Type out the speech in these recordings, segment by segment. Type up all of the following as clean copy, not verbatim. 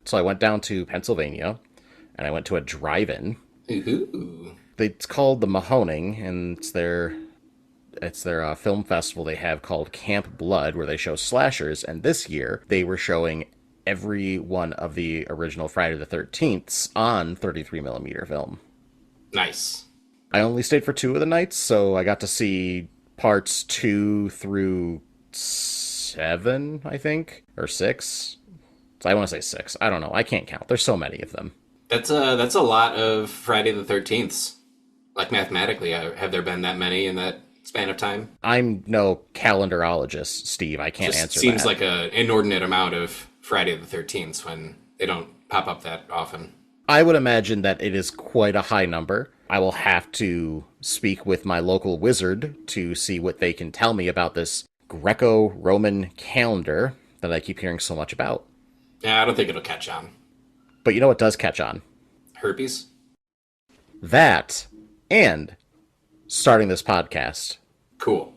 So I went down to Pennsylvania, and I went to a drive-in. Ooh. It's called the Mahoning, and it's their film festival they have called Camp Blood, where they show slashers. And this year they were showing every one of the original Friday the 13ths on 33 millimeter film. Nice. I only stayed for two of the nights, so I got to see parts 2 through 7, I think, or 6. So I want to say 6. I don't know. I can't count. There's so many of them. That's a lot of Friday the 13th. Like mathematically, have there been that many in that span of time? I'm no calendarologist, Steve. I can't Just answer seems that. like an inordinate amount of Friday the 13th when they don't pop up that often. I would imagine that it is quite a high number. I will have to speak with my local wizard to see what they can tell me about this Greco-Roman calendar that I keep hearing so much about. Yeah, I don't think it'll catch on. But you know what does catch on? Herpes? That and starting this podcast. Cool.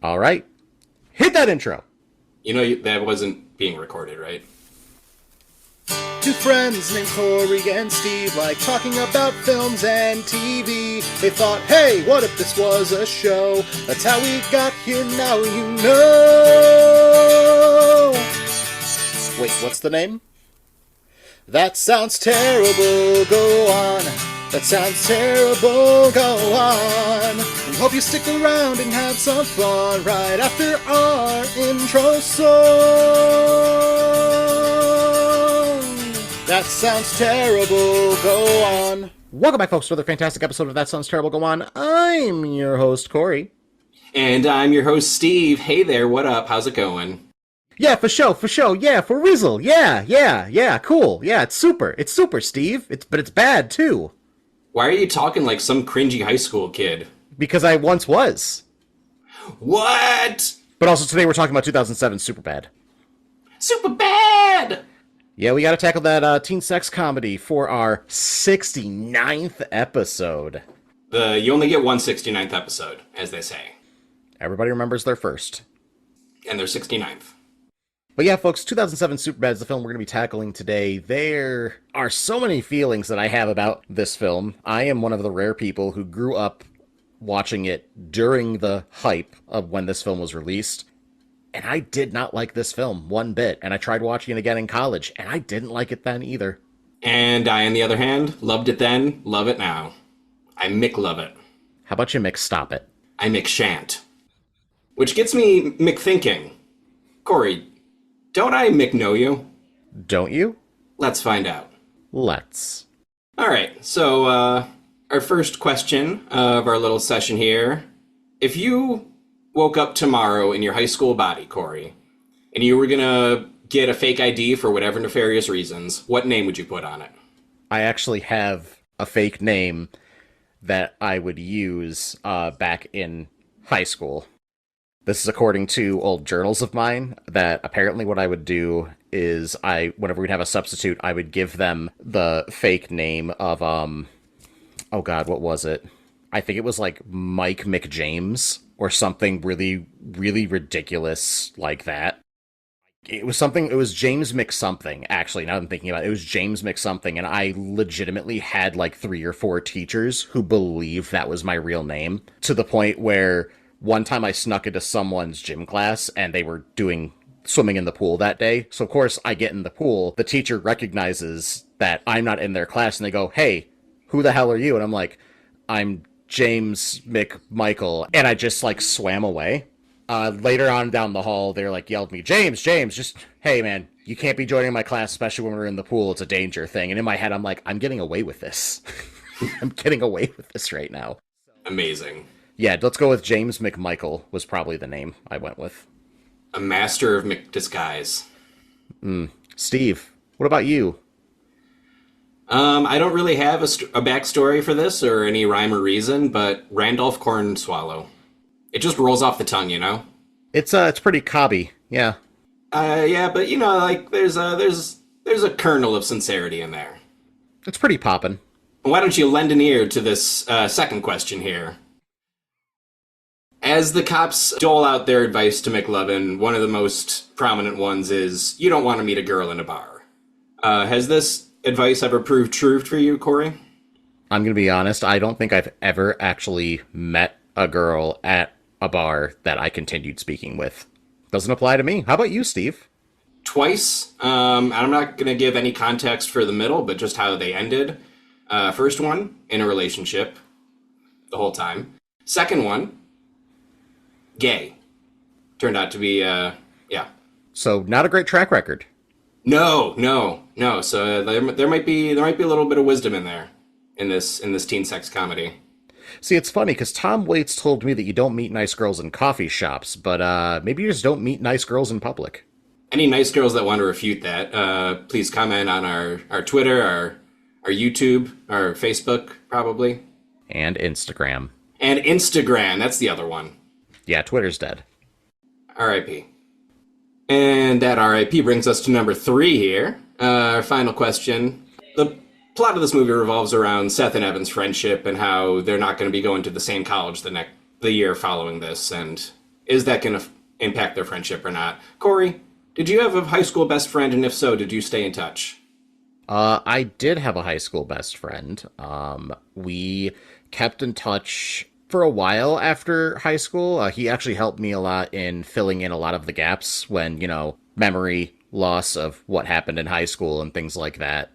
All right. Hit that intro. You know that wasn't being recorded, right? Two friends named Cory and Steve like talking about films and TV. They thought, hey, what if this was a show? That's how we got here, now you know. Wait, what's the name? That sounds terrible, go on. That sounds terrible, go on. We hope you stick around and have some fun right after our intro song. That sounds terrible, go on. Welcome back, folks, to another fantastic episode of That Sounds Terrible, Go On. I'm your host, Cory. And I'm your host, Steve. Hey there, what up? How's it going? Yeah, for show, yeah, for Rizzle, yeah, cool, yeah, it's super, Steve, but it's bad, too. Why are you talking like some cringy high school kid? Because I once was. What? But also today we're talking about 2007 Superbad. Superbad! Yeah, we gotta tackle that teen sex comedy for our 69th episode. You only get one 69th episode, as they say. Everybody remembers their first. And they're 69th. But yeah, folks, 2007 Superbad is the film we're going to be tackling today. There are so many feelings that I have about this film. I am one of the rare people who grew up watching it during the hype of when this film was released. And I did not like this film one bit. And I tried watching it again in college, and I didn't like it then either. And I, on the other hand, loved it then, love it now. I Mick-love it. How about you, Mick? Stop it. I Mick-shan't. Which gets me Mick-thinking. Cory, don't I Mick-know you? Don't you? Let's find out. Let's. Alright, so, our first question of our little session here. If you woke up tomorrow in your high school body, Cory, and you were gonna get a fake ID for whatever nefarious reasons, what name would you put on it? I actually have a fake name that I would use back in high school. This is according to old journals of mine, that apparently what I would do is whenever we'd have a substitute, I would give them the fake name of, oh god, what was it? I think it was like Mike McJames or something really, really ridiculous like that. It was James McSomething, actually, now that I'm thinking about it. It was James McSomething, and I legitimately had like 3 or 4 teachers who believed that was my real name, to the point where one time I snuck into someone's gym class and they were doing swimming in the pool that day. So of course I get in the pool. The teacher recognizes that I'm not in their class and they go, "Hey, who the hell are you?" And I'm like, "I'm James McMichael." And I just like swam away. Later on down the hall, they're like yelled at me, James, just, hey man, you can't be joining my class, especially when we're in the pool. It's a danger thing. And in my head, I'm like, I'm getting away with this. I'm getting away with this right now. Amazing. Yeah, let's go with James McMichael was probably the name I went with. A master of Mick-disguise. Steve, what about you? I don't really have a backstory for this or any rhyme or reason, but Randolph Cornswallow. It just rolls off the tongue, you know? It's pretty cobby, yeah. Yeah, but you know, like there's a kernel of sincerity in there. It's pretty poppin'. Why don't you lend an ear to this second question here? As the cops dole out their advice to McLovin, one of the most prominent ones is, you don't want to meet a girl in a bar. Has this advice ever proved true for you, Corey? I'm going to be honest, I don't think I've ever actually met a girl at a bar that I continued speaking with. Doesn't apply to me. How about you, Steve? Twice. I'm not going to give any context for the middle, but just how they ended. First one, in a relationship the whole time. Second one, gay. Turned out to be, yeah. So, not a great track record. No. So there might be a little bit of wisdom in there in this teen sex comedy. See, it's funny because Tom Waits told me that you don't meet nice girls in coffee shops, but maybe you just don't meet nice girls in public. Any nice girls that want to refute that, please comment on our Twitter, our YouTube, our Facebook, probably. And Instagram. And Instagram, that's the other one. Yeah, Twitter's dead. R.I.P. And that R.I.P. brings us to number 3 here. Our final question. The plot of this movie revolves around Seth and Evan's friendship and how they're not going to be going to the same college the year following this. And is that going to impact their friendship or not? Corey, did you have a high school best friend? And if so, did you stay in touch? I did have a high school best friend. We kept in touch for a while after high school. He actually helped me a lot in filling in a lot of the gaps when, memory loss of what happened in high school and things like that,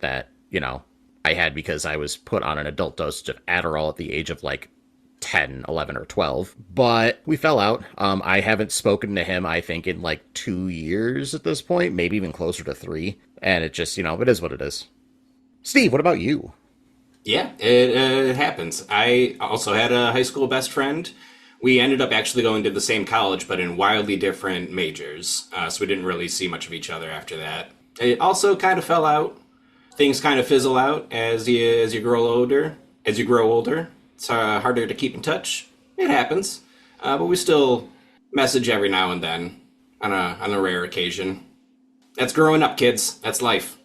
I had because I was put on an adult dosage of Adderall at the age of 10, 11, or 12. But we fell out. I haven't spoken to him, I think, in 2 years at this point, maybe even closer to 3. And it just, it is what it is. Steve, what about you? Yeah, it happens. I also had a high school best friend. We ended up actually going to the same college, but in wildly different majors. So we didn't really see much of each other after that. It also kind of fell out. Things kind of fizzle out as you grow older. It's harder to keep in touch. It happens, but we still message every now and then on a rare occasion. That's growing up, kids. That's life.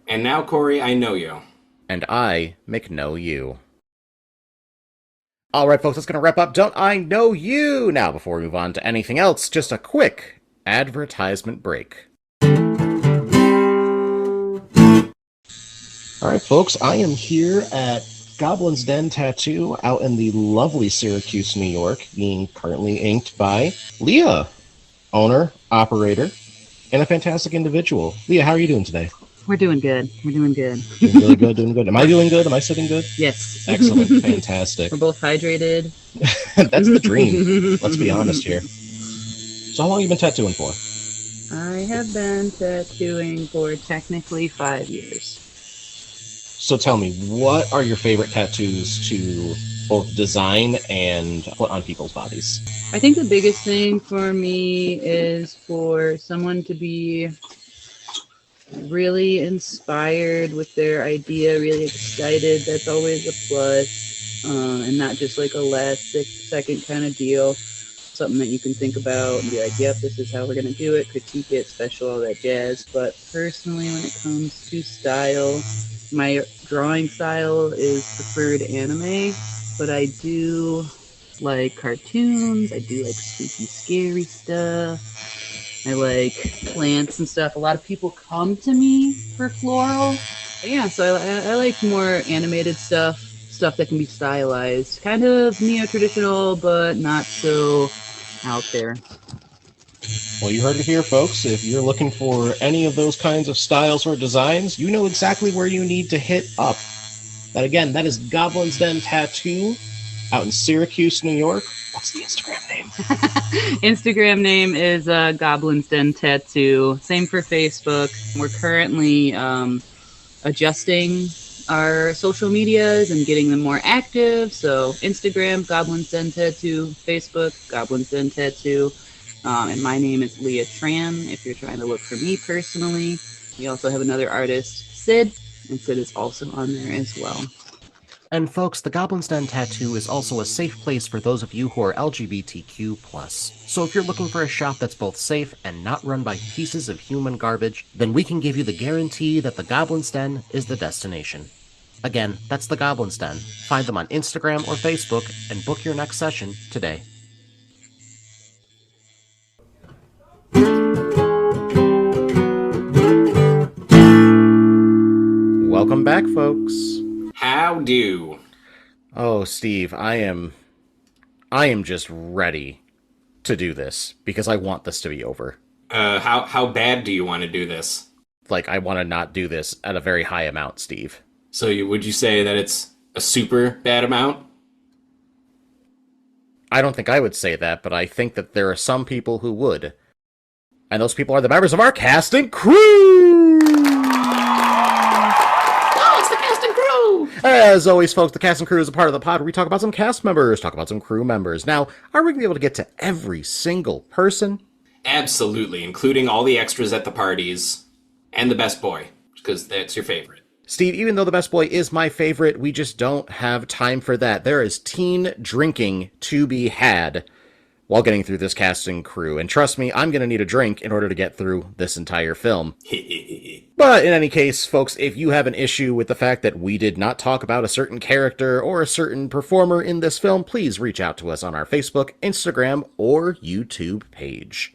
And now, Corey, I know you. And I know you. All right, folks, that's going to wrap up Don't I Know You? Now, before we move on to anything else, just a quick advertisement break. All right, folks, I am here at Goblin's Den Tattoo out in the lovely Syracuse, New York, being currently inked by Leah, owner, operator, and a fantastic individual. Leah, how are you doing today? We're doing good. Doing really good, doing good. Am I doing good? Am I sitting good? Yes. Excellent, fantastic. We're both hydrated. That's the dream. Let's be honest here. So how long have you been tattooing for? I have been tattooing for technically 5 years. So tell me, what are your favorite tattoos to both design and put on people's bodies? I think the biggest thing for me is for someone to be really inspired with their idea, really excited. That's always a plus, and not just a last 6-second kind of deal. Something that you can think about and be like, yep, this is how we're going to do it, critique it, special, all that jazz. But personally, when it comes to style, my drawing style is preferred anime, but I do like cartoons, I do like spooky, scary stuff. I like plants and stuff. A lot of people come to me for floral. Yeah, so I like more animated stuff that can be stylized. Kind of neo-traditional, but not so out there. Well, you heard it here, folks. If you're looking for any of those kinds of styles or designs, you know exactly where you need to hit up. But again, that is Goblin's Den Tattoo out in Syracuse, New York. What's the Instagram name? Instagram name is Goblin's Den Tattoo. Same for Facebook. We're currently adjusting our social medias and getting them more active. So Instagram, Goblin's Den Tattoo. Facebook, Goblin's Den Tattoo. And my name is Leah Tran, if you're trying to look for me personally. We also have another artist, Sid, and Sid is also on there as well. And folks, the Goblin's Den Tattoo is also a safe place for those of you who are LGBTQ+. So if you're looking for a shop that's both safe and not run by pieces of human garbage, then we can give you the guarantee that the Goblin's Den is the destination. Again, that's the Goblin's Den. Find them on Instagram or Facebook and book your next session today. welcome back, folks. How do? Oh, Steve, I am just ready to do this because I want this to be over. How bad do you want to do this? Like, I want to not do this at a very high amount, Steve. So would you say that it's a super bad amount? I don't think I would say that, but I think that there are some people who would. And those people are the members of our cast and crew! Oh, it's the cast and crew! As always, folks, the cast and crew is a part of the pod where we talk about some cast members, talk about some crew members. Now, are we going to be able to get to every single person? Absolutely, including all the extras at the parties and the best boy, because that's your favorite. Steve, even though the best boy is my favorite, we just don't have time for that. There is teen drinking to be had while getting through this cast and crew. And trust me, I'm going to need a drink in order to get through this entire film. But in any case, folks, if you have an issue with the fact that we did not talk about a certain character or a certain performer in this film, please reach out to us on our Facebook, Instagram, or YouTube page.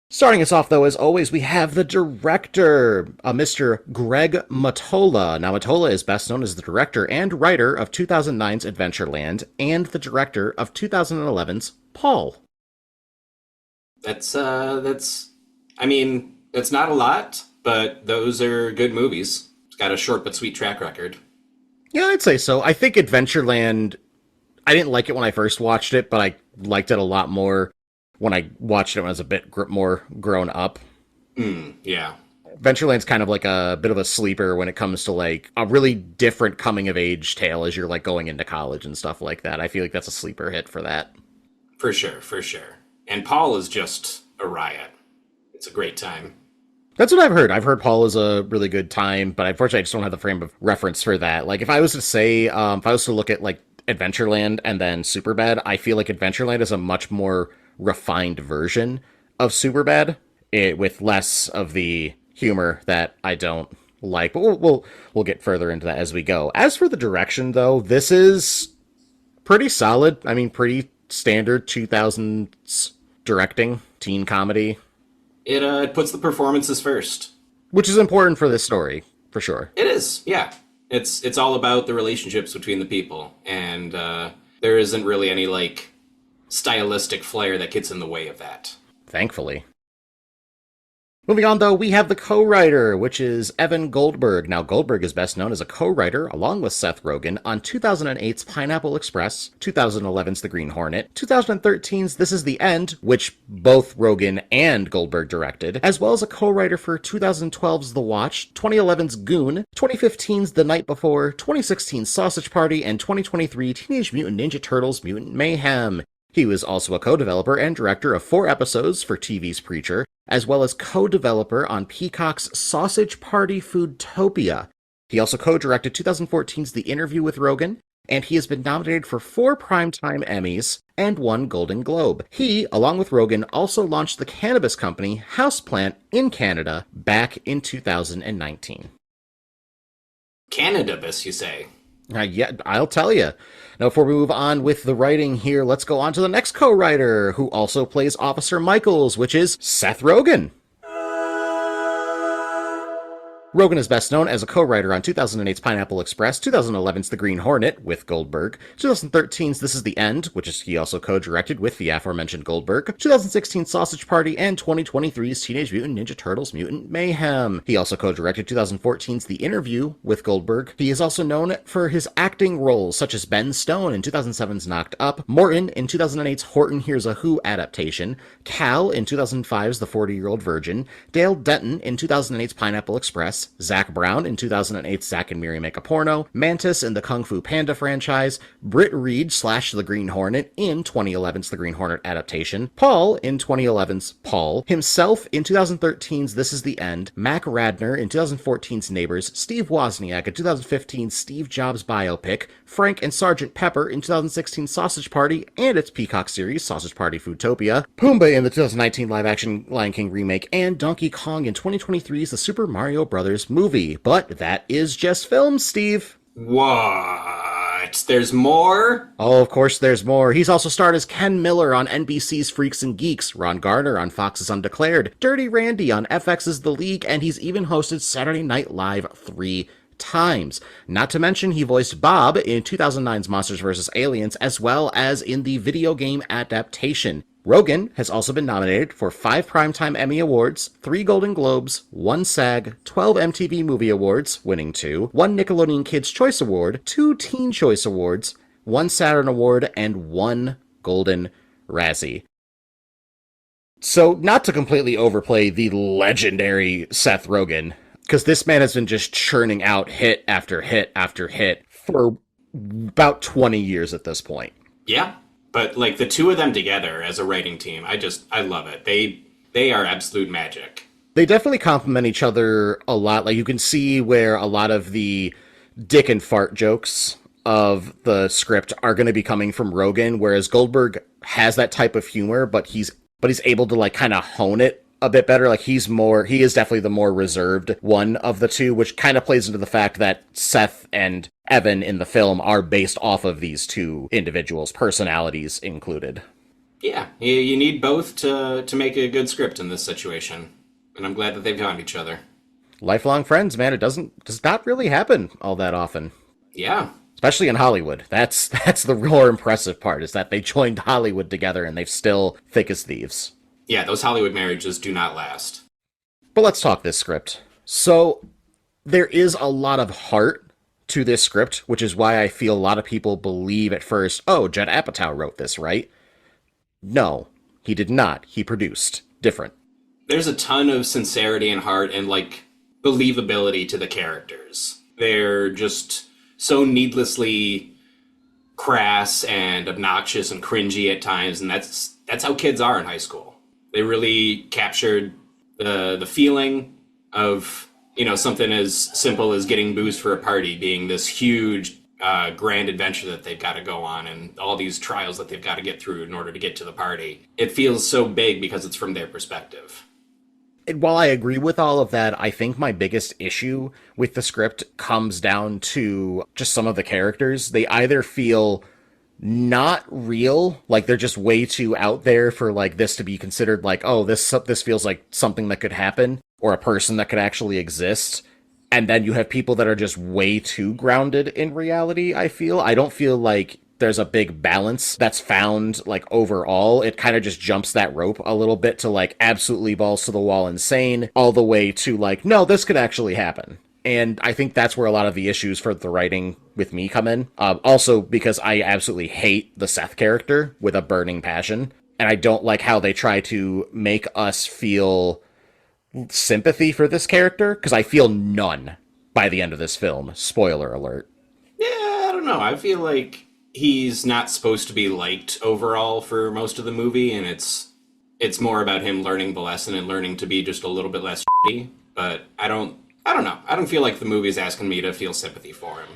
Starting us off, though, as always, we have the director, Mr. Greg Mottola. Now, Mottola is best known as the director and writer of 2009's Adventureland and the director of 2011's Paul. That's not a lot, but those are good movies. It's got a short but sweet track record. Yeah, I'd say so. I think Adventureland, I didn't like it when I first watched it, but I liked it a lot more when I watched it when I was a bit more grown up. Yeah. Adventureland's kind of like a bit of a sleeper when it comes to like a really different coming of age tale as you're like going into college and stuff like that. I feel like that's a sleeper hit for that. For sure. And Paul is just a riot. It's a great time. That's what I've heard. I've heard Paul is a really good time, but unfortunately I just don't have the frame of reference for that. Like if I was to say, if I was to look at like Adventureland and then Superbad, I feel like Adventureland is a much more refined version of Superbad, with less of the humor that I don't like. But we'll get further into that as we go. As for the direction, though, this is pretty solid. I mean, pretty standard 2000s directing, teen comedy. It puts the performances first, which is important for this story, for sure. It is, yeah. It's all about the relationships between the people, and there isn't really any like stylistic flair that gets in the way of that. Thankfully. Moving on, though, we have the co-writer, which is Evan Goldberg. Now, Goldberg is best known as a co-writer, along with Seth Rogen, on 2008's Pineapple Express, 2011's The Green Hornet, 2013's This Is the End, which both Rogen and Goldberg directed, as well as a co-writer for 2012's The Watch, 2011's Goon, 2015's The Night Before, 2016's Sausage Party, and 2023 Teenage Mutant Ninja Turtles Mutant Mayhem. He was also a co-developer and director of 4 episodes for TV's Preacher, as well as co-developer on Peacock's Sausage Party Foodtopia. He also co-directed 2014's The Interview with Rogan, and he has been nominated for 4 Primetime Emmys and 1 Golden Globe. He, along with Rogan, also launched the cannabis company Houseplant in Canada back in 2019. Cannabis, you say? Yeah, I'll tell you. Now, before we move on with the writing here, let's go on to the next co-writer, who also plays Officer Michaels, which is Seth Rogen. Rogen is best known as a co-writer on 2008's Pineapple Express, 2011's The Green Hornet with Goldberg, 2013's This Is the End, which is he also co-directed with the aforementioned Goldberg, 2016's Sausage Party, and 2023's Teenage Mutant Ninja Turtles Mutant Mayhem. He also co-directed 2014's The Interview with Goldberg. He is also known for his acting roles such as Ben Stone in 2007's Knocked Up, Morton in 2008's Horton Hears a Who adaptation, Cal in 2005's The 40-Year-Old Virgin, Dale Denton in 2008's Pineapple Express, Zach Brown in 2008's Zach and Miri Make a Porno, Mantis in the Kung Fu Panda franchise, Britt Reed / The Green Hornet in 2011's The Green Hornet adaptation, Paul in 2011's Paul, himself in 2013's This Is the End, Mac Radner in 2014's Neighbors, Steve Wozniak in 2015's Steve Jobs biopic, Frank and Sergeant Pepper in 2016's Sausage Party and its Peacock series Sausage Party Foodtopia, Pumbaa in the 2019 live-action Lion King remake, and Donkey Kong in 2023's The Super Mario Bros. Movie. But that is just film, Steve. What? There's more? Oh, of course there's more. He's also starred as Ken Miller on NBC's Freaks and Geeks, Ron Garner on Fox's Undeclared, Dirty Randy on FX's The League, and he's even hosted Saturday Night Live 3 times. Not to mention he voiced Bob in 2009's Monsters vs. Aliens, as well as in the video game adaptation. Rogen has also been nominated for 5 Primetime Emmy Awards, 3 Golden Globes, 1 SAG, 12 MTV Movie Awards, winning 2, 1 Nickelodeon Kids' Choice Award, 2 Teen Choice Awards, 1 Saturn Award, and 1 Golden Razzie. So, not to completely overplay the legendary Seth Rogen, because this man has been just churning out hit after hit after hit for about 20 years at this point. Yeah. But, like, the two of them together as a writing team, I love it. They are absolute magic. They definitely complement each other a lot. Like, you can see where a lot of the dick and fart jokes of the script are going to be coming from Rogen, whereas Goldberg has that type of humor, but he's able to, like, kind of hone it a bit better. Like, he is definitely the more reserved one of the two, which kind of plays into the fact that Seth and Evan in the film are based off of these two individuals, personalities included. Yeah, you need both to make a good script in this situation, and I'm glad that they've found each other. Lifelong friends, man. It does not really happen all that often. Yeah. Especially in Hollywood. That's the real impressive part, is that they joined Hollywood together and they've still thick as thieves. Yeah, those Hollywood marriages do not last. But let's talk this script. So, there is a lot of heart to this script, which is why I feel a lot of people believe at first, oh, Judd Apatow wrote this, right? No, he did not. He produced. Different. There's a ton of sincerity and heart and, like, believability to the characters. They're just so needlessly crass and obnoxious and cringy at times, and that's how kids are in high school. They really captured the feeling of, you know, something as simple as getting booze for a party being this huge grand adventure that they've got to go on, and all these trials that they've got to get through in order to get to the party. It feels so big because it's from their perspective. And while I agree with all of that, I think my biggest issue with the script comes down to just some of the characters. They either feel not real, like they're just way too out there for, like, this to be considered like, oh, this feels like something that could happen, or a person that could actually exist. And then you have people that are just way too grounded in reality, I feel. I don't feel like there's a big balance that's found, like, overall. It kind of just jumps that rope a little bit to, like, absolutely balls to the wall insane, all the way to, like, no, this could actually happen. And I think that's where a lot of the issues for the writing with me come in. Also, because I absolutely hate the Seth character with a burning passion. And I don't like how they try to make us feel sympathy for this character, because I feel none by the end of this film. Spoiler alert. Yeah, I don't know. I feel like he's not supposed to be liked overall for most of the movie, and it's more about him learning the lesson and learning to be just a little bit less shitty. But I don't know. I don't feel like the movie's asking me to feel sympathy for him.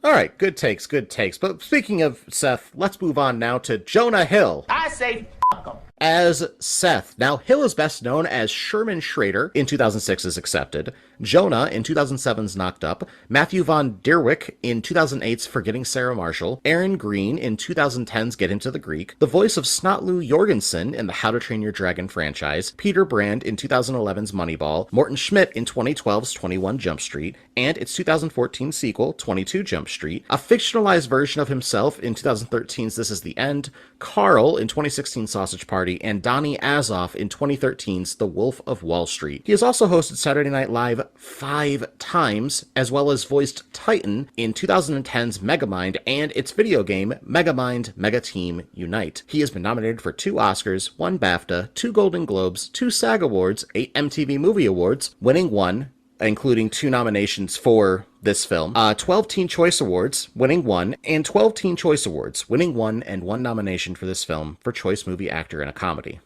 All right, good takes. But speaking of Seth, let's move on now to Jonah Hill. I say fuck him. As Seth. Now, Hill is best known as Sherman Schrader in 2006's Accepted, Jonah in 2007's Knocked Up, Matthew Von Derwick in 2008's Forgetting Sarah Marshall, Aaron Green in 2010's Get Into the Greek, the voice of Snotlu Jorgensen in the How to Train Your Dragon franchise, Peter Brand in 2011's Moneyball, Morton Schmidt in 2012's 21 Jump Street, and its 2014 sequel, 22 Jump Street, a fictionalized version of himself in 2013's This Is the End, Carl in 2016's Sausage Party, and Donnie Azoff in 2013's The Wolf of Wall Street. He has also hosted Saturday Night Live 5 times, as well as voiced Titan in 2010's Megamind and its video game Megamind Mega Team Unite. He has been nominated for 2 Oscars, 1 BAFTA, 2 Golden Globes, 2 SAG Awards, 8 MTV Movie Awards, winning 1, including 2 nominations for this film, 12 Teen Choice Awards, winning 1, and 12 Teen Choice Awards, winning 1 and 1 nomination for this film for Choice Movie Actor in a Comedy.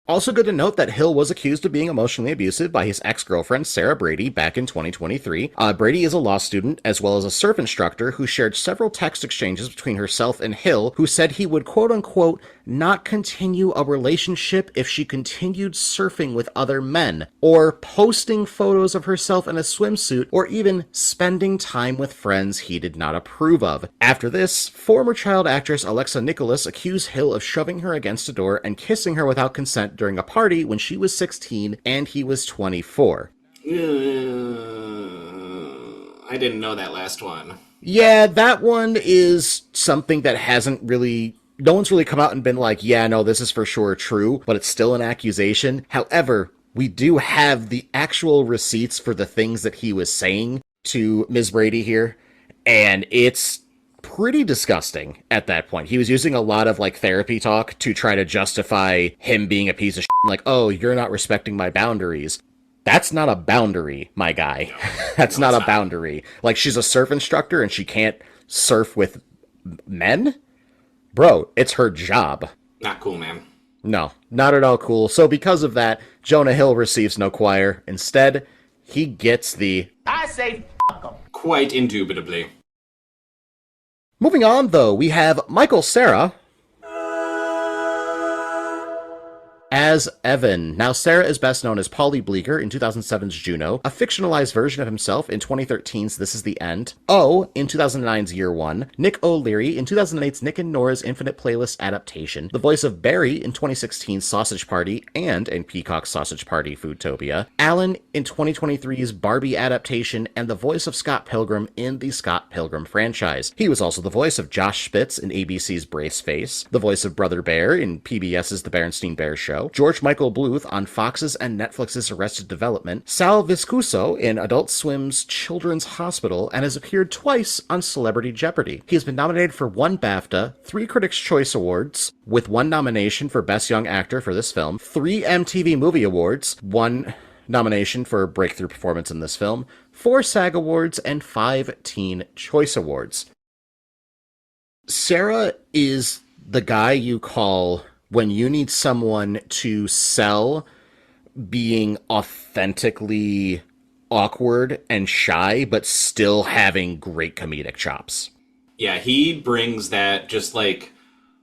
Also good to note that Hill was accused of being emotionally abusive by his ex-girlfriend Sarah Brady back in 2023. Brady is a law student as well as a surf instructor who shared several text exchanges between herself and Hill, who said he would quote-unquote not continue a relationship if she continued surfing with other men, or posting photos of herself in a swimsuit, or even spending time with friends he did not approve of. After this, former child actress Alexa Nicholas accused Hill of shoving her against a door and kissing her without consent during a party when she was 16 and he was 24. I didn't know that last one. Yeah, that one is something that no one's really come out and been like, yeah, no, this is for sure true, but it's still an accusation. However, we do have the actual receipts for the things that he was saying to Ms. Brady here, and it's pretty disgusting at that point. He was using a lot of, like, therapy talk to try to justify him being a piece of shit, like, oh, you're not respecting my boundaries. That's not a boundary, my guy. That's not a boundary. Like, she's a surf instructor and she can't surf with men? Bro, it's her job. Not cool, man. No, not at all cool. So because of that, Jonah Hill receives no choir. Instead, he gets the I say fuck him. Quite indubitably. Moving on, though, we have Michael Cera as Evan. Now, Cera is best known as Polly Bleecker in 2007's Juno, a fictionalized version of himself in 2013's This Is the End, O in 2009's Year One, Nick O'Leary in 2008's Nick and Nora's Infinite Playlist adaptation, the voice of Barry in 2016's Sausage Party and in Peacock's Sausage Party Foodtopia, Alan in 2023's Barbie adaptation, and the voice of Scott Pilgrim in the Scott Pilgrim franchise. He was also the voice of Josh Spitz in ABC's Brace Face, the voice of Brother Bear in PBS's The Berenstain Bears Show, George Michael Bluth on Fox's and Netflix's Arrested Development, Sal Viscuso in Adult Swim's Children's Hospital, and has appeared twice on Celebrity Jeopardy. He has been nominated for 1 BAFTA, 3 Critics' Choice Awards, with 1 nomination for Best Young Actor for this film, 3 MTV Movie Awards, 1 nomination for Breakthrough Performance in this film, 4 SAG Awards, and 5 Teen Choice Awards. Cera is the guy you call when you need someone to sell being authentically awkward and shy, but still having great comedic chops. Yeah, he brings that just like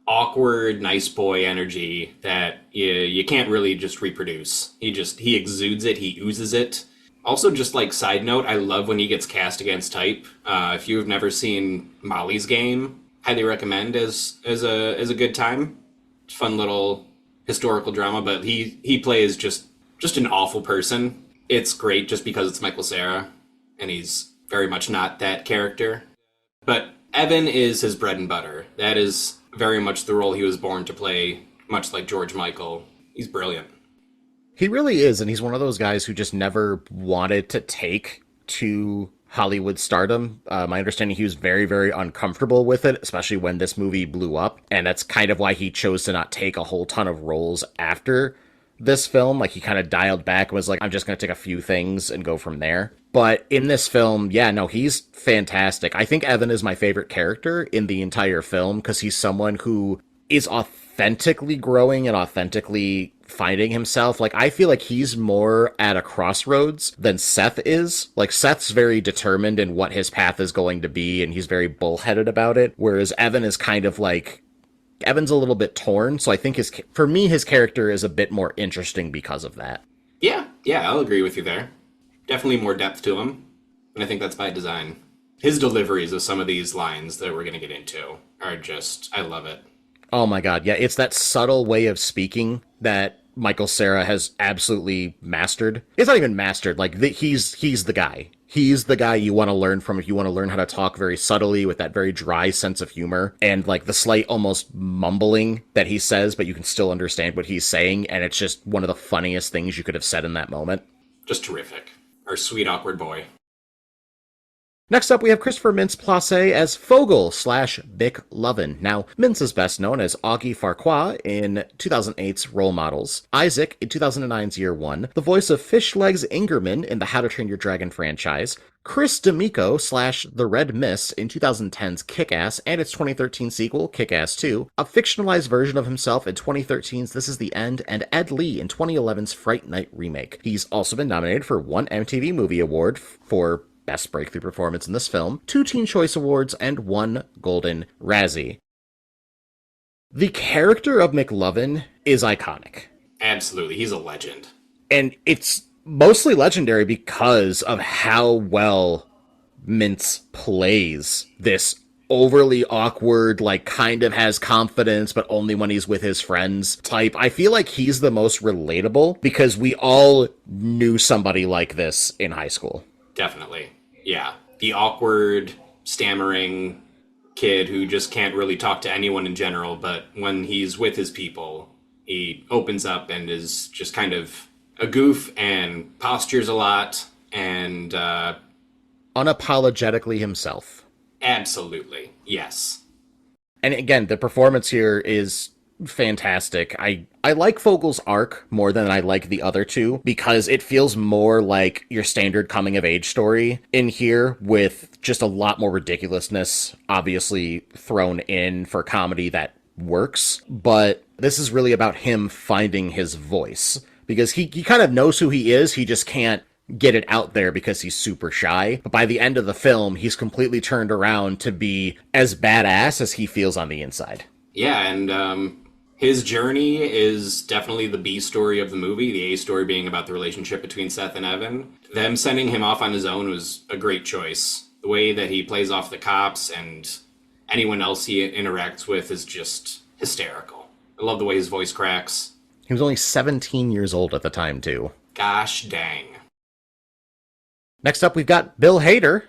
awkward, nice boy energy that you can't really just reproduce. He exudes it, he oozes it. Also, just like side note, I love when he gets cast against type. If you've never seen Molly's Game, highly recommend as a good time. Fun little historical drama, but he plays just an awful person. It's great just because it's Michael Cera, and he's very much not that character. But Evan is his bread and butter. That is very much the role he was born to play, much like George Michael. He's brilliant. He really is, and he's one of those guys who just never wanted to take to Hollywood stardom. My understanding, he was very, very uncomfortable with it, especially when this movie blew up, and that's kind of why he chose to not take a whole ton of roles after this film. Like, he kind of dialed back and was like, I'm just going to take a few things and go from there. But in this film, yeah, no, he's fantastic. I think Evan is my favorite character in the entire film because he's someone who is authentically growing and authentically finding himself. Like, I feel like he's more at a crossroads than Seth is. Like, Seth's very determined in what his path is going to be, and he's very bullheaded about it, whereas Evan is kind of like, Evan's a little bit torn, so I think for me, his character is a bit more interesting because of that. Yeah, I'll agree with you there. Definitely more depth to him, and I think that's by design. His deliveries of some of these lines that we're going to get into are just, I love it. Oh my god, yeah, it's that subtle way of speaking that Michael Cera has absolutely mastered. It's not even mastered, like, he's the guy. He's the guy you want to learn from if you want to learn how to talk very subtly with that very dry sense of humor, and like the slight almost mumbling that he says, but you can still understand what he's saying, and it's just one of the funniest things you could have said in that moment. Just terrific. Our sweet awkward boy. Next up, we have Christopher Mintz-Plasse as Fogel/Bick Lovin. Now, Mintz is best known as Augie Farquaad in 2008's Role Models, Isaac in 2009's Year One, the voice of Fishlegs Ingerman in the How to Train Your Dragon franchise, Chris D'Amico/The Red Mist in 2010's Kick-Ass and its 2013 sequel, Kick-Ass 2, a fictionalized version of himself in 2013's This Is the End, and Ed Lee in 2011's Fright Night remake. He's also been nominated for 1 MTV Movie Award for Best Breakthrough Performance in this film, 2 Teen Choice Awards, and 1 Golden Razzie. The character of McLovin is iconic. Absolutely, he's a legend. And it's mostly legendary because of how well Mintz plays this overly awkward, like, kind of has confidence, but only when he's with his friends type. I feel like he's the most relatable because we all knew somebody like this in high school. Definitely. Yeah. the awkward, stammering kid who just can't really talk to anyone in general, but when he's with his people, he opens up and is just kind of a goof and postures a lot and Unapologetically himself. absolutely, yes. And again, the performance here is fantastic. I like Fogel's arc more than I like the other two because it feels more like your standard coming of age story in here with just a lot more ridiculousness obviously thrown in for comedy that works. But this is really about him finding his voice because he kind of knows who he is. He just can't get it out there because he's super shy. But by the end of the film, he's completely turned around to be as badass as he feels on the inside. Yeah, and his journey is definitely the B story of the movie, the A story being about the relationship between Seth and Evan. Them sending him off on his own was a great choice. The way that he plays off the cops and anyone else he interacts with is just hysterical. I love the way his voice cracks. He was only 17 years old at the time, too. Gosh dang. Next up, we've got Bill Hader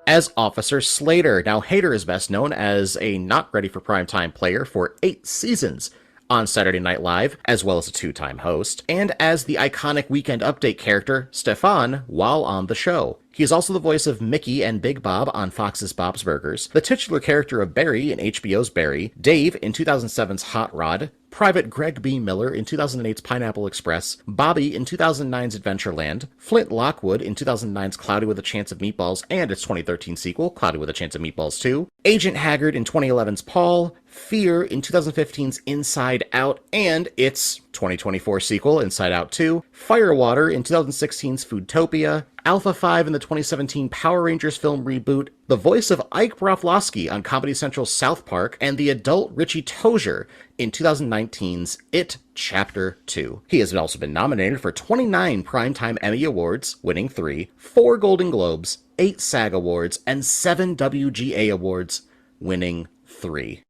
as Officer Slater. Now, Hader is best known as a not-ready-for-primetime player for 8 seasons on Saturday Night Live, as well as a 2-time host, and as the iconic Weekend Update character, Stefan, while on the show. He is also the voice of Mickey and Big Bob on Fox's Bob's Burgers, the titular character of Barry in HBO's Barry, Dave in 2007's Hot Rod, Private Greg B. Miller in 2008's Pineapple Express, Bobby in 2009's Adventureland, Flint Lockwood in 2009's Cloudy with a Chance of Meatballs and its 2013 sequel, Cloudy with a Chance of Meatballs 2, Agent Haggard in 2011's Paul, Fear in 2015's Inside Out and its 2024 sequel, Inside Out 2, Firewater in 2016's Foodtopia, Alpha 5 in the 2017 Power Rangers film reboot, the voice of Ike Broflovsky on Comedy Central's South Park, and the adult Richie Tozier in 2019's It Chapter 2. He has also been nominated for 29 Primetime Emmy Awards, winning 3, 4 Golden Globes, 8 SAG Awards, and 7 WGA Awards, winning 3.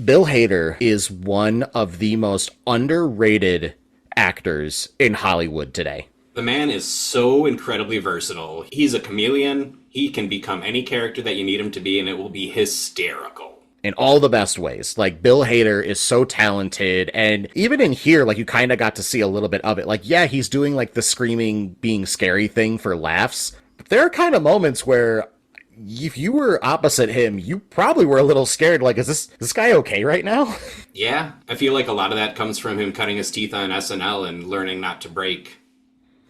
Bill Hader is one of the most underrated actors in Hollywood today. The man is so incredibly versatile. He's a chameleon. He can become any character that you need him to be, and it will be hysterical. In all the best ways. Like, Bill Hader is so talented, and even in here, like, you kind of got to see a little bit of it. Like, yeah, he's doing, like, the screaming, being scary thing for laughs, but there are kind of moments where if you were opposite him, you probably were a little scared. Like, is this guy okay right now? Yeah, I feel like a lot of that comes from him cutting his teeth on SNL and learning not to break,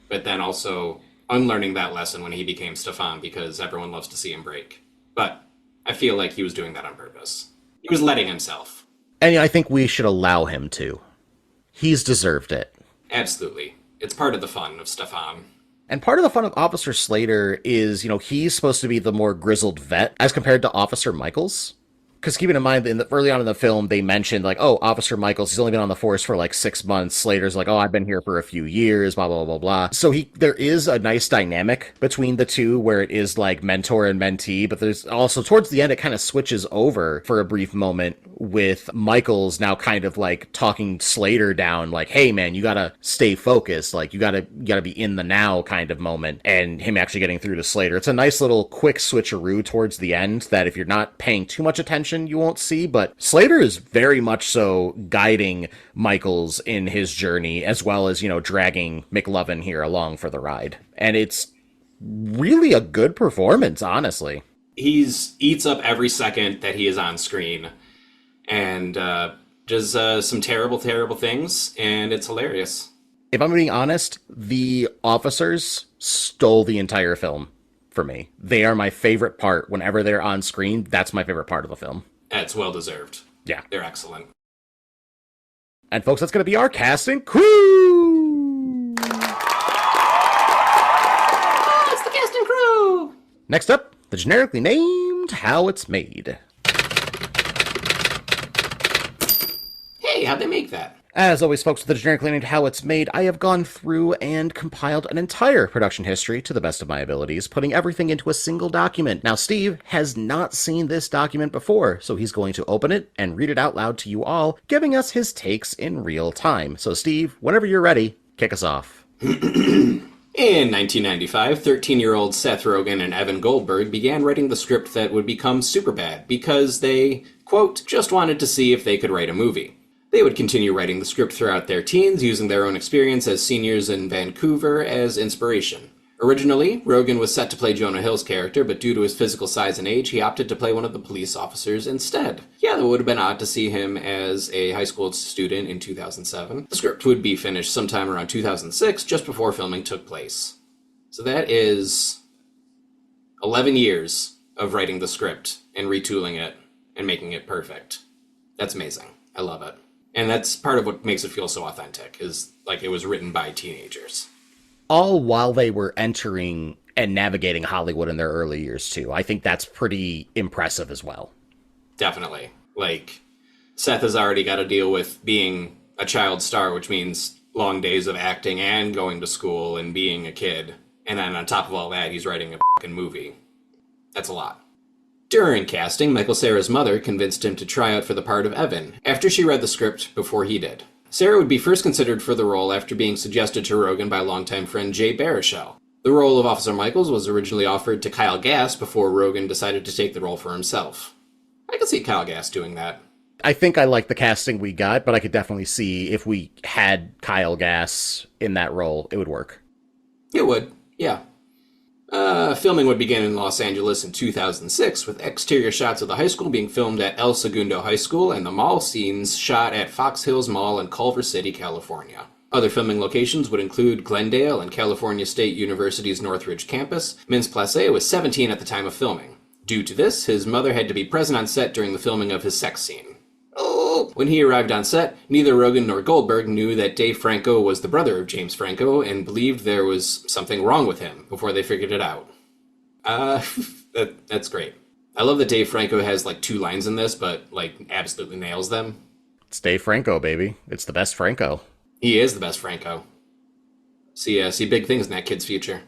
but then also unlearning that lesson when he became Stefan because everyone loves to see him break. But I feel like he was doing that on purpose. He was letting himself. And I think we should allow him to. He's deserved it. Absolutely. It's part of the fun of Stefan. And part of the fun of Officer Slater is, he's supposed to be the more grizzled vet as compared to Officer Michaels. Because keeping in mind, early on in the film, they mentioned, like, oh, Officer Michaels, he's only been on the force for, like, 6 months. Slater's like, oh, I've been here for a few years, blah, blah, blah, blah. So there is a nice dynamic between the two where it is, like, mentor and mentee. But there's also, towards the end, it kind of switches over for a brief moment with Michaels now kind of, like, talking Slater down, like, hey, man, you gotta stay focused. Like, you gotta be in the now kind of moment. And him actually getting through to Slater. It's a nice little quick switcheroo towards the end that if you're not paying too much attention, you won't see, but Slater is very much so guiding Michaels in his journey, as well as, dragging McLovin here along for the ride. And it's really a good performance, honestly. He's eats up every second that he is on screen and does some terrible, terrible things, and it's hilarious. If I'm being honest, the officers stole the entire film. For me, they are my favorite part. Whenever they're on screen, that's my favorite part of the film. It's well deserved. Yeah. They're excellent. And folks, that's going to be our cast and crew! It's the cast and crew! Next up, the generically named How It's Made. Hey, how'd they make that? As always, folks, with the generically named How It's Made, I have gone through and compiled an entire production history to the best of my abilities, putting everything into a single document. Now, Steve has not seen this document before, so he's going to open it and read it out loud to you all, giving us his takes in real time. So, Steve, whenever you're ready, kick us off. In 1995, 13-year-old Seth Rogen and Evan Goldberg began writing the script that would become Superbad because they, quote, just wanted to see if they could write a movie. They would continue writing the script throughout their teens, using their own experience as seniors in Vancouver as inspiration. Originally, Rogen was set to play Jonah Hill's character, but due to his physical size and age, he opted to play one of the police officers instead. Yeah, it would have been odd to see him as a high school student in 2007. The script would be finished sometime around 2006, just before filming took place. So that is 11 years of writing the script and retooling it and making it perfect. That's amazing. I love it. And that's part of what makes it feel so authentic, is like it was written by teenagers. All while they were entering and navigating Hollywood in their early years, too. I think that's pretty impressive as well. Definitely. Like, Seth has already got to deal with being a child star, which means long days of acting and going to school and being a kid. And then on top of all that, he's writing a fucking movie. That's a lot. During casting, Michael Cera's mother convinced him to try out for the part of Evan, after she read the script before he did. Cera would be first considered for the role after being suggested to Rogen by longtime friend Jay Baruchel. The role of Officer Michaels was originally offered to Kyle Gass before Rogen decided to take the role for himself. I could see Kyle Gass doing that. I think I like the casting we got, but I could definitely see if we had Kyle Gass in that role, it would work. It would, yeah. Filming would begin in Los Angeles in 2006, with exterior shots of the high school being filmed at El Segundo High School and the mall scenes shot at Fox Hills Mall in Culver City, California. Other filming locations would include Glendale and California State University's Northridge campus. Mintz-Plasse was 17 at the time of filming. Due to this, his mother had to be present on set during the filming of his sex scene. When he arrived on set, neither Rogen nor Goldberg knew that Dave Franco was the brother of James Franco and believed there was something wrong with him before they figured it out. That's great. I love that Dave Franco has like 2 lines in this, but like absolutely nails them. It's Dave Franco, baby. It's the best Franco. He is the best Franco. See big things in that kid's future.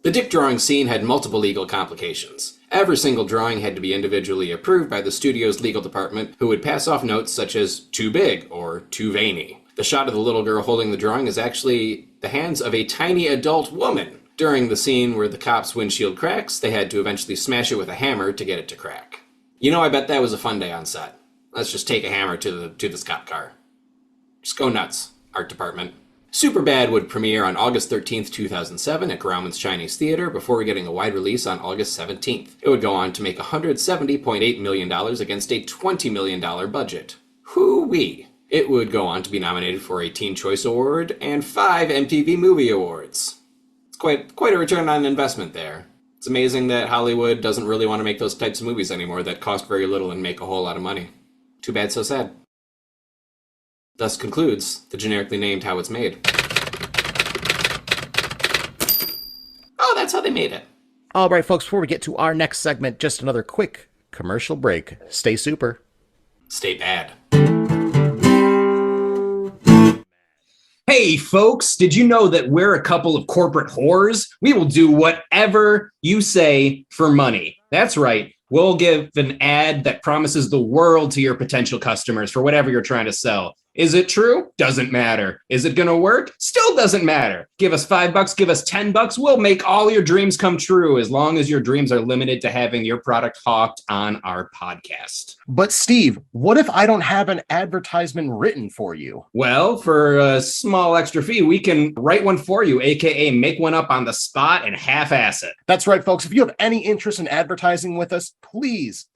The dick drawing scene had multiple legal complications. Every single drawing had to be individually approved by the studio's legal department, who would pass off notes such as too big or too veiny. The shot of the little girl holding the drawing is actually the hands of a tiny adult woman. During the scene where the cop's windshield cracks, they had to eventually smash it with a hammer to get it to crack. You know, I bet that was a fun day on set. Let's just take a hammer to this cop car. Just go nuts, art department. Superbad would premiere on August 13th, 2007 at Grauman's Chinese Theater before getting a wide release on August 17th. It would go on to make $170.8 million against a $20 million budget. Hoo-wee! It would go on to be nominated for a Teen Choice Award and 5 MTV Movie Awards. It's quite a return on investment there. It's amazing that Hollywood doesn't really want to make those types of movies anymore that cost very little and make a whole lot of money. Too bad, so sad. Thus concludes the generically named How It's Made. Oh, that's how they made it. All right, folks, before we get to our next segment, just another quick commercial break. Stay super. Stay bad. Hey, folks, did you know that we're a couple of corporate whores? We will do whatever you say for money. That's right. We'll give an ad that promises the world to your potential customers for whatever you're trying to sell. Is it true? Doesn't matter. Is it going to work? Still doesn't matter. Give us $5, give us $10. We'll make all your dreams come true as long as your dreams are limited to having your product hawked on our podcast. But Steve, what if I don't have an advertisement written for you? Well, for a small extra fee, we can write one for you, aka make one up on the spot and half-ass it. That's right, folks. If you have any interest in advertising with us, please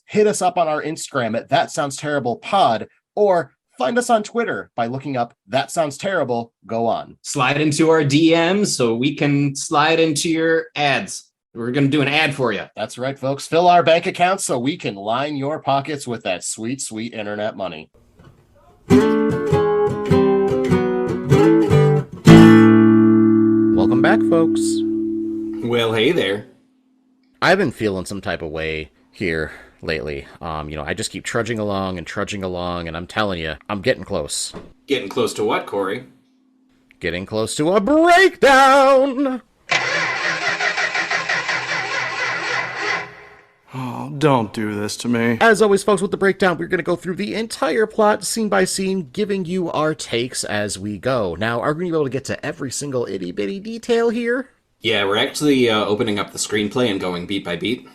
hit us up on our Instagram at That Sounds Terrible Pod, or find us on Twitter by looking up That Sounds Terrible. Go on. Slide into our DMs so we can slide into your ads. We're going to do an ad for you. That's right, folks. Fill our bank accounts so we can line your pockets with that sweet, sweet internet money. Welcome back, folks. Well, hey there. I've been feeling some type of way here lately. I just keep trudging along, and I'm telling you, I'm getting close. Getting close to what, Cory? Getting close to a breakdown! Oh, don't do this to me. As always, folks, with the breakdown, we're going to go through the entire plot, scene by scene, giving you our takes as we go. Now, are we going to be able to get to every single itty-bitty detail here? Yeah, we're actually opening up the screenplay and going beat by beat.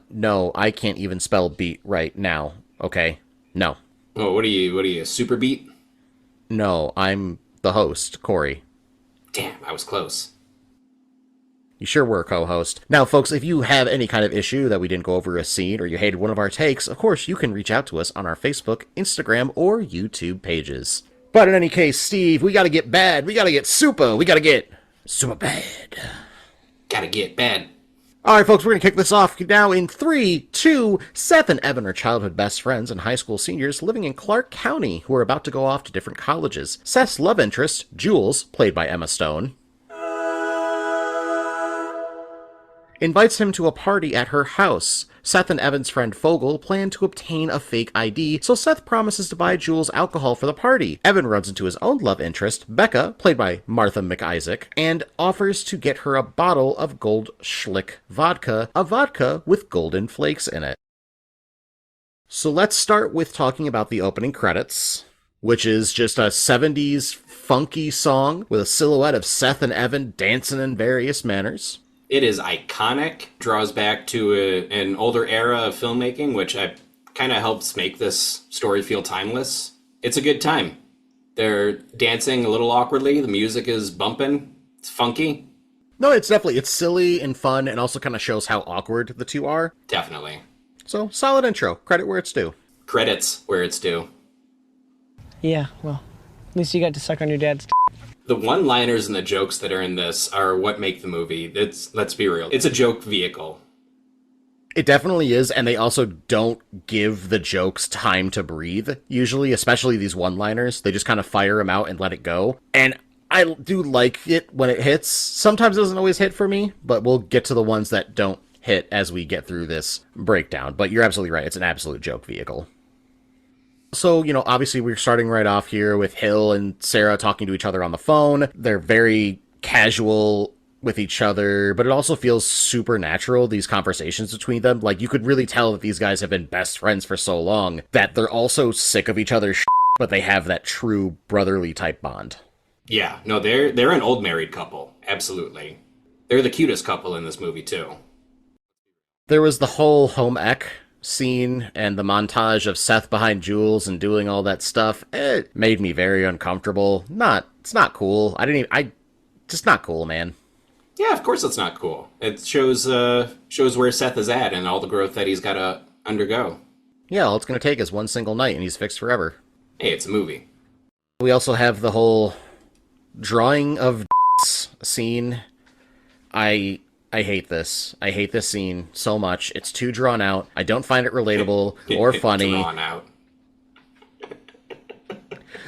No, I can't even spell beat right now, okay? No. Oh, what are you, super beat? No, I'm the host, Cory. Damn, I was close. You sure were, co-host. Now, folks, if you have any kind of issue that we didn't go over a scene or you hated one of our takes, of course, you can reach out to us on our Facebook, Instagram, or YouTube pages. But in any case, Steve, we gotta get bad. We gotta get super. We gotta get super bad. Gotta get bad. All right, folks, we're going to kick this off now in 3, 2, Seth and Evan are childhood best friends and high school seniors living in Clark County who are about to go off to different colleges. Seth's love interest, Jules, played by Emma Stone, invites him to a party at her house. Seth and Evan's friend Fogel plan to obtain a fake ID, so Seth promises to buy Jules alcohol for the party. Evan runs into his own love interest, Becca, played by Martha McIsaac, and offers to get her a bottle of Goldschlager vodka, a vodka with golden flakes in it. So let's start with talking about the opening credits, which is just a 70s funky song with a silhouette of Seth and Evan dancing in various manners. It is iconic, draws back to an older era of filmmaking, which kind of helps make this story feel timeless. It's a good time. They're dancing a little awkwardly. The music is bumping. It's funky. No, it's silly and fun, and also kind of shows how awkward the two are. Definitely. So, solid intro. Credit where it's due. Credits where it's due. Yeah, well, at least you got to suck on your dad's The one-liners and the jokes that are in this are what make the movie. Let's be real. It's a joke vehicle. It definitely is, and they also don't give the jokes time to breathe, usually, especially these one-liners. They just kind of fire them out and let it go. And I do like it when it hits. Sometimes it doesn't always hit for me, but we'll get to the ones that don't hit as we get through this breakdown. But you're absolutely right. It's an absolute joke vehicle. So, obviously we're starting right off here with Hill and Sarah talking to each other on the phone. They're very casual with each other, but it also feels supernatural, these conversations between them. Like, you could really tell that these guys have been best friends for so long that they're also sick of each other's shit, but they have that true brotherly type bond. Yeah, no, they're an old married couple. Absolutely. They're the cutest couple in this movie, too. There was the whole home ec scene and the montage of Seth behind Jules and doing all that stuff. It made me very uncomfortable. It's not cool. Just not cool, man. Yeah, of course it's not cool. It shows where Seth is at and all the growth that he's got to undergo. Yeah, all it's going to take is one single night and he's fixed forever. Hey, it's a movie. We also have the whole drawing of scene. I hate this. I hate this scene so much. It's too drawn out. I don't find it relatable or funny. Drawn out.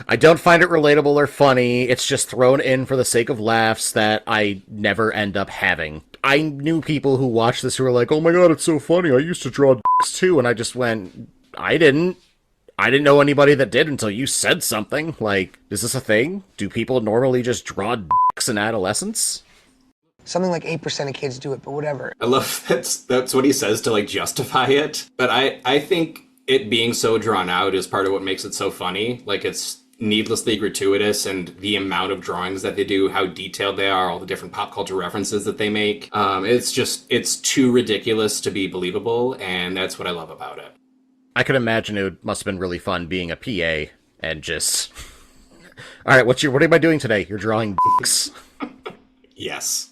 I don't find it relatable or funny. It's just thrown in for the sake of laughs that I never end up having. I knew people who watched this who were like, oh my god, it's so funny. I used to draw dicks too. And I just went, I didn't know anybody that did until you said something. Like, is this a thing? Do people normally just draw dicks in adolescence? Something like 8% of kids do it, but whatever. I love that's what he says to justify it. But I think it being so drawn out is part of what makes it so funny. Like, it's needlessly gratuitous, and the amount of drawings that they do, how detailed they are, all the different pop culture references that they make. It's too ridiculous to be believable, and that's what I love about it. I could imagine it must have been really fun being a PA and just, all right, what am I doing today? You're drawing dicks. Yes.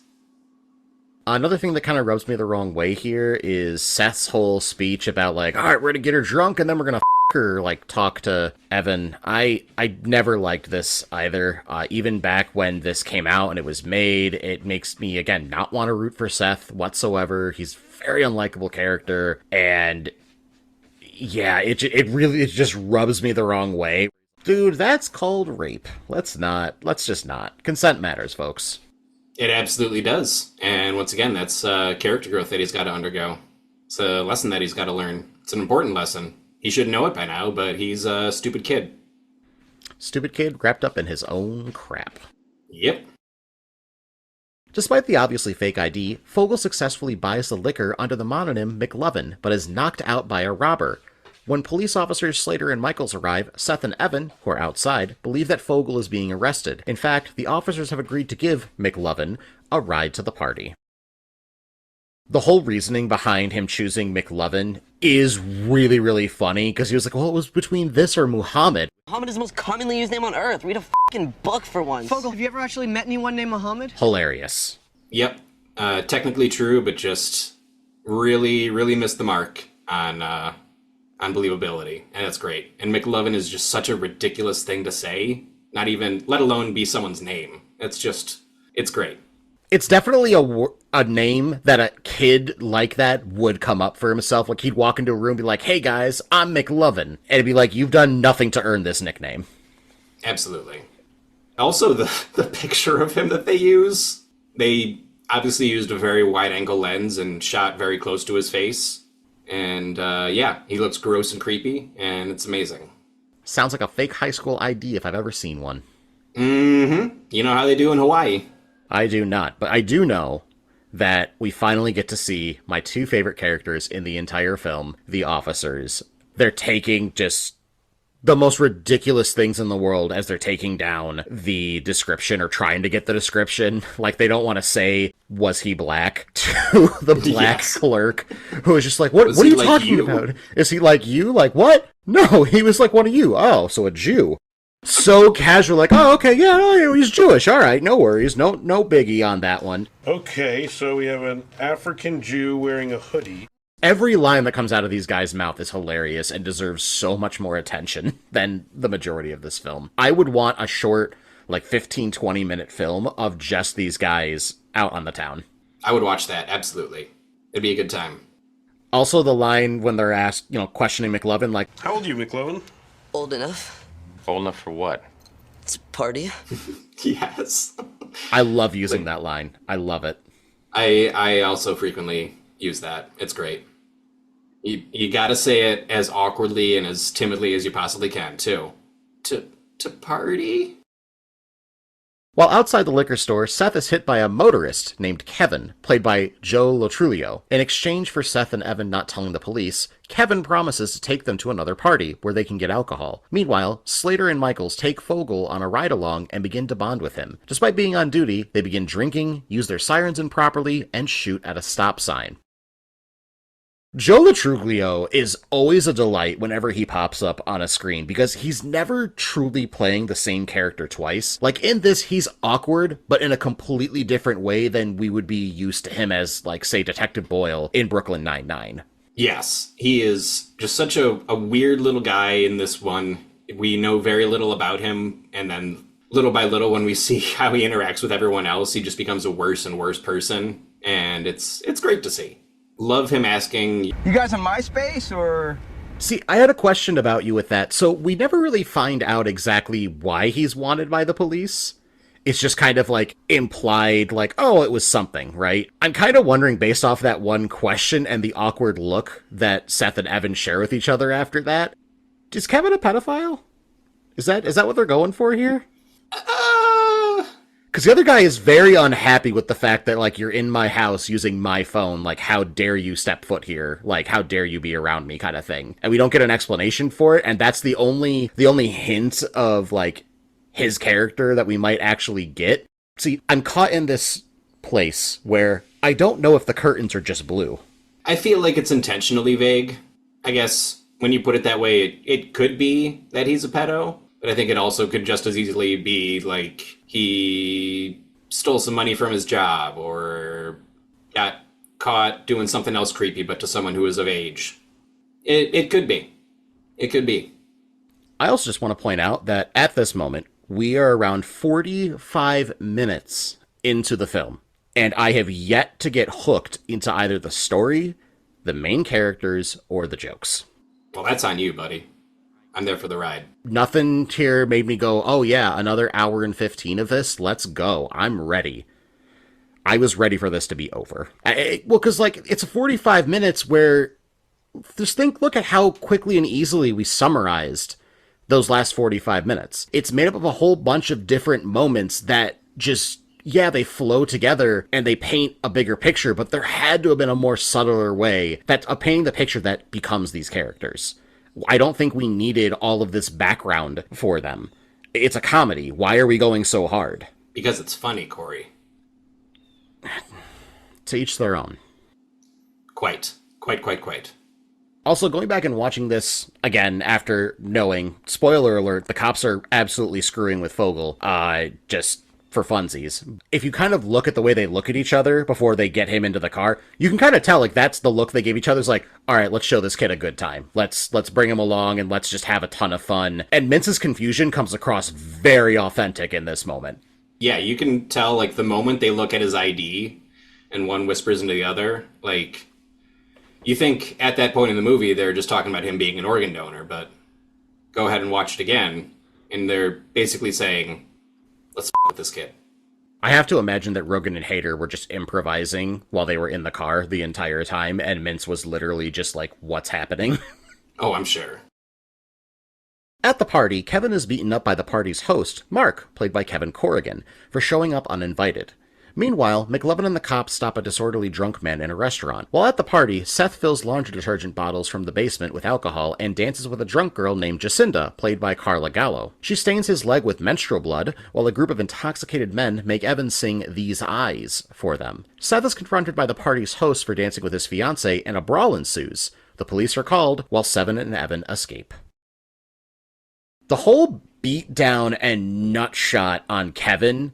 Another thing that kind of rubs me the wrong way here is Seth's whole speech about, like, all right, we're gonna get her drunk and then we're gonna her, like, talk to Evan. I never liked this either. Even back when this came out and it was made, it makes me, again, not want to root for Seth whatsoever. He's a very unlikable character, and yeah, it just rubs me the wrong way. Dude, that's called rape. Let's just not. Consent matters, folks. It absolutely does. And once again, that's character growth that he's got to undergo. It's a lesson that he's got to learn. It's an important lesson. He should know it by now, but he's a stupid kid. Stupid kid wrapped up in his own crap. Yep. Despite the obviously fake ID, Fogel successfully buys the liquor under the mononym McLovin, but is knocked out by a robber. When police officers Slater and Michaels arrive, Seth and Evan, who are outside, believe that Fogel is being arrested. In fact, the officers have agreed to give McLovin a ride to the party. The whole reasoning behind him choosing McLovin is really, really funny, because he was like, well, it was between this or Muhammad. Muhammad is the most commonly used name on Earth. Read a fucking book for once. Fogel, have you ever actually met anyone named Muhammad? Hilarious. Yep. Technically true, but just really, really missed the mark on believability, and that's great. And McLovin is just such a ridiculous thing to say, not even, let alone be someone's name. It's great. It's definitely a name that a kid like that would come up for himself. Like, he'd walk into a room and be like, hey guys, I'm McLovin. And it'd be like, you've done nothing to earn this nickname. Absolutely. Also, the picture of him that they use, they obviously used a very wide-angle lens and shot very close to his face. And yeah, he looks gross and creepy, and it's amazing. Sounds like a fake high school ID if I've ever seen one. Mm-hmm. You know how they do in Hawaii. I do not, but I do know that we finally get to see my two favorite characters in the entire film, the officers. They're taking just the most ridiculous things in the world as they're taking down the description or trying to get the description. Like, they don't want to say, was he black, to the black clerk, who is just like, what are you like talking about? Is he like you? Like, what? No, he was like one of you. Oh, so a Jew. So casual, like, oh, okay, yeah, no, he's Jewish. All right, no worries. No biggie on that one. Okay, so we have an African Jew wearing a hoodie. Every line that comes out of these guys' mouth is hilarious and deserves so much more attention than the majority of this film. I would want a short, like 15, 20-minute film of just these guys out on the town. I would watch that, absolutely. It'd be a good time. Also, the line when they're asked, questioning McLovin, like, how old are you, McLovin? Old enough. Old enough for what? It's a party. Yes. I love using that line. I love it. I also frequently use that. It's great. You gotta say it as awkwardly and as timidly as you possibly can, too. To party? While outside the liquor store, Seth is hit by a motorist named Kevin, played by Joe Lotrulio. In exchange for Seth and Evan not telling the police, Kevin promises to take them to another party where they can get alcohol. Meanwhile, Slater and Michaels take Fogel on a ride-along and begin to bond with him. Despite being on duty, they begin drinking, use their sirens improperly, and shoot at a stop sign. Joe Lotrulio is always a delight whenever he pops up on a screen because he's never truly playing the same character twice. Like, in this, he's awkward, but in a completely different way than we would be used to him as, like, say, Detective Boyle in Brooklyn Nine-Nine. Yes, he is just such a weird little guy in this one. We know very little about him, and then little by little, when we see how he interacts with everyone else, he just becomes a worse and worse person, and it's great to see. Love him asking, you guys on MySpace, or? See, I had a question about you with that. So we never really find out exactly why he's wanted by the police. It's just kind of like implied, like, oh, it was something, right? I'm kind of wondering, based off that one question and the awkward look that Seth and Evan share with each other after that, is Kevin a pedophile? Is that what they're going for here? Because the other guy is very unhappy with the fact that, like, you're in my house using my phone, like, how dare you step foot here? Like, how dare you be around me, kind of thing. And we don't get an explanation for it, and that's the only hint of, like, his character that we might actually get. See, I'm caught in this place where I don't know if the curtains are just blue. I feel like it's intentionally vague. I guess when you put it that way, it could be that he's a pedo, but I think it also could just as easily be like he stole some money from his job or got caught doing something else creepy, but to someone who is of age. It could be. It could be. I also just want to point out that at this moment, we are around 45 minutes into the film, and I have yet to get hooked into either the story, the main characters, or the jokes. Well, that's on you, buddy. I'm there for the ride. Nothing here made me go, oh yeah, another hour and 15 of this? Let's go. I'm ready. I was ready for this to be over. Well, because, like, it's 45 minutes where, just look at how quickly and easily we summarized those last 45 minutes. It's made up of a whole bunch of different moments that just yeah, they flow together and they paint a bigger picture, but there had to have been a more subtler way of painting the picture that becomes these characters. I don't think we needed all of this background for them. It's a comedy. Why are we going so hard? Because it's funny, Cory. To each their own. Quite. Also, going back and watching this again after knowing, spoiler alert, the cops are absolutely screwing with Fogel, just for funsies. If you kind of look at the way they look at each other before they get him into the car, you can kind of tell, like, that's the look they give each other. It's like, all right, let's show this kid a good time. Let's bring him along and let's just have a ton of fun. And Mince's confusion comes across very authentic in this moment. Yeah, you can tell, like, the moment they look at his ID and one whispers into the other, like, you think at that point in the movie they're just talking about him being an organ donor, but go ahead and watch it again, and they're basically saying, let's with this kid. I have to imagine that Rogan and Hader were just improvising while they were in the car the entire time, and Mintz was literally just like, what's happening? Oh, I'm sure. At the party, Kevin is beaten up by the party's host, Mark, played by Kevin Corrigan, for showing up uninvited. Meanwhile, McLovin and the cops stop a disorderly drunk man in a restaurant. While at the party, Seth fills laundry detergent bottles from the basement with alcohol and dances with a drunk girl named Jacinda, played by Carla Gallo. She stains his leg with menstrual blood, while a group of intoxicated men make Evan sing These Eyes for them. Seth is confronted by the party's host for dancing with his fiancée, and a brawl ensues. The police are called, while Seven and Evan escape. The whole beatdown and nut shot on Kevin,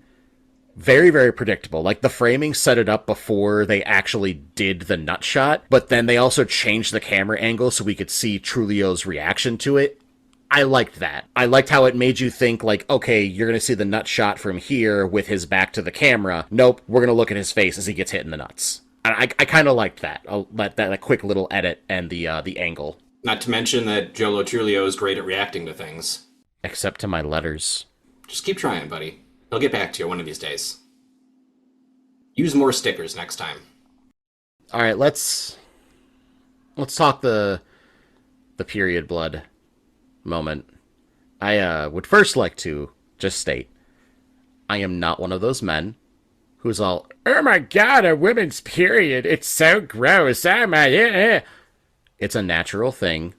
very, very predictable. Like, the framing set it up before they actually did the nut shot, but then they also changed the camera angle so we could see Trulio's reaction to it. I liked that. I liked how it made you think, like, okay, you're going to see the nut shot from here with his back to the camera. Nope, we're going to look at his face as he gets hit in the nuts. I kind of liked that. That quick little edit and the angle. Not to mention that Jolo Trulio is great at reacting to things. Except to my letters. Just keep trying, buddy. He'll get back to you one of these days. Use more stickers next time. All right, let's talk the period blood moment. I would first like to just state, I am not one of those men who's all, oh my god, a woman's period, it's so gross, oh my, It's a natural thing.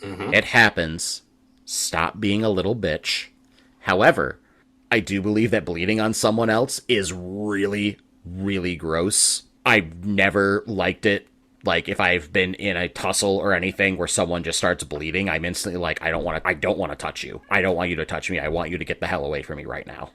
Mm-hmm. It happens. Stop being a little bitch. However, I do believe that bleeding on someone else is really, really gross. I've never liked it. Like, if I've been in a tussle or anything where someone just starts bleeding, I'm instantly like, I don't want to touch you. I don't want you to touch me. I want you to get the hell away from me right now.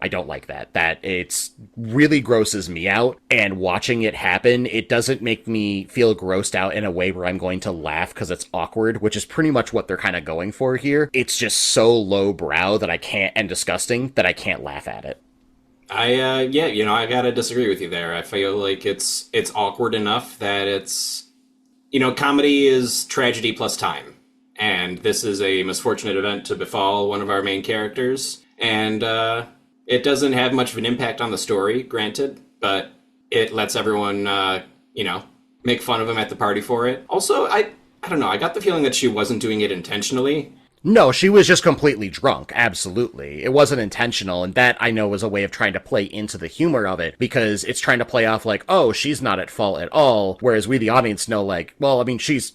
I don't like that. That it's really grosses me out, and watching it happen, it doesn't make me feel grossed out in a way where I'm going to laugh because it's awkward, which is pretty much what they're kind of going for here. It's just so lowbrow that I can't, and disgusting, that I can't laugh at it. I gotta disagree with you there. I feel like it's awkward enough that it's, comedy is tragedy plus time. And this is a misfortunate event to befall one of our main characters. And, it doesn't have much of an impact on the story, granted, but it lets everyone, make fun of him at the party for it. Also, I don't know, I got the feeling that she wasn't doing it intentionally. No, she was just completely drunk, absolutely. It wasn't intentional, and that, I know, was a way of trying to play into the humor of it, because it's trying to play off like, oh, she's not at fault at all, whereas we, the audience, know, like, well, I mean, she's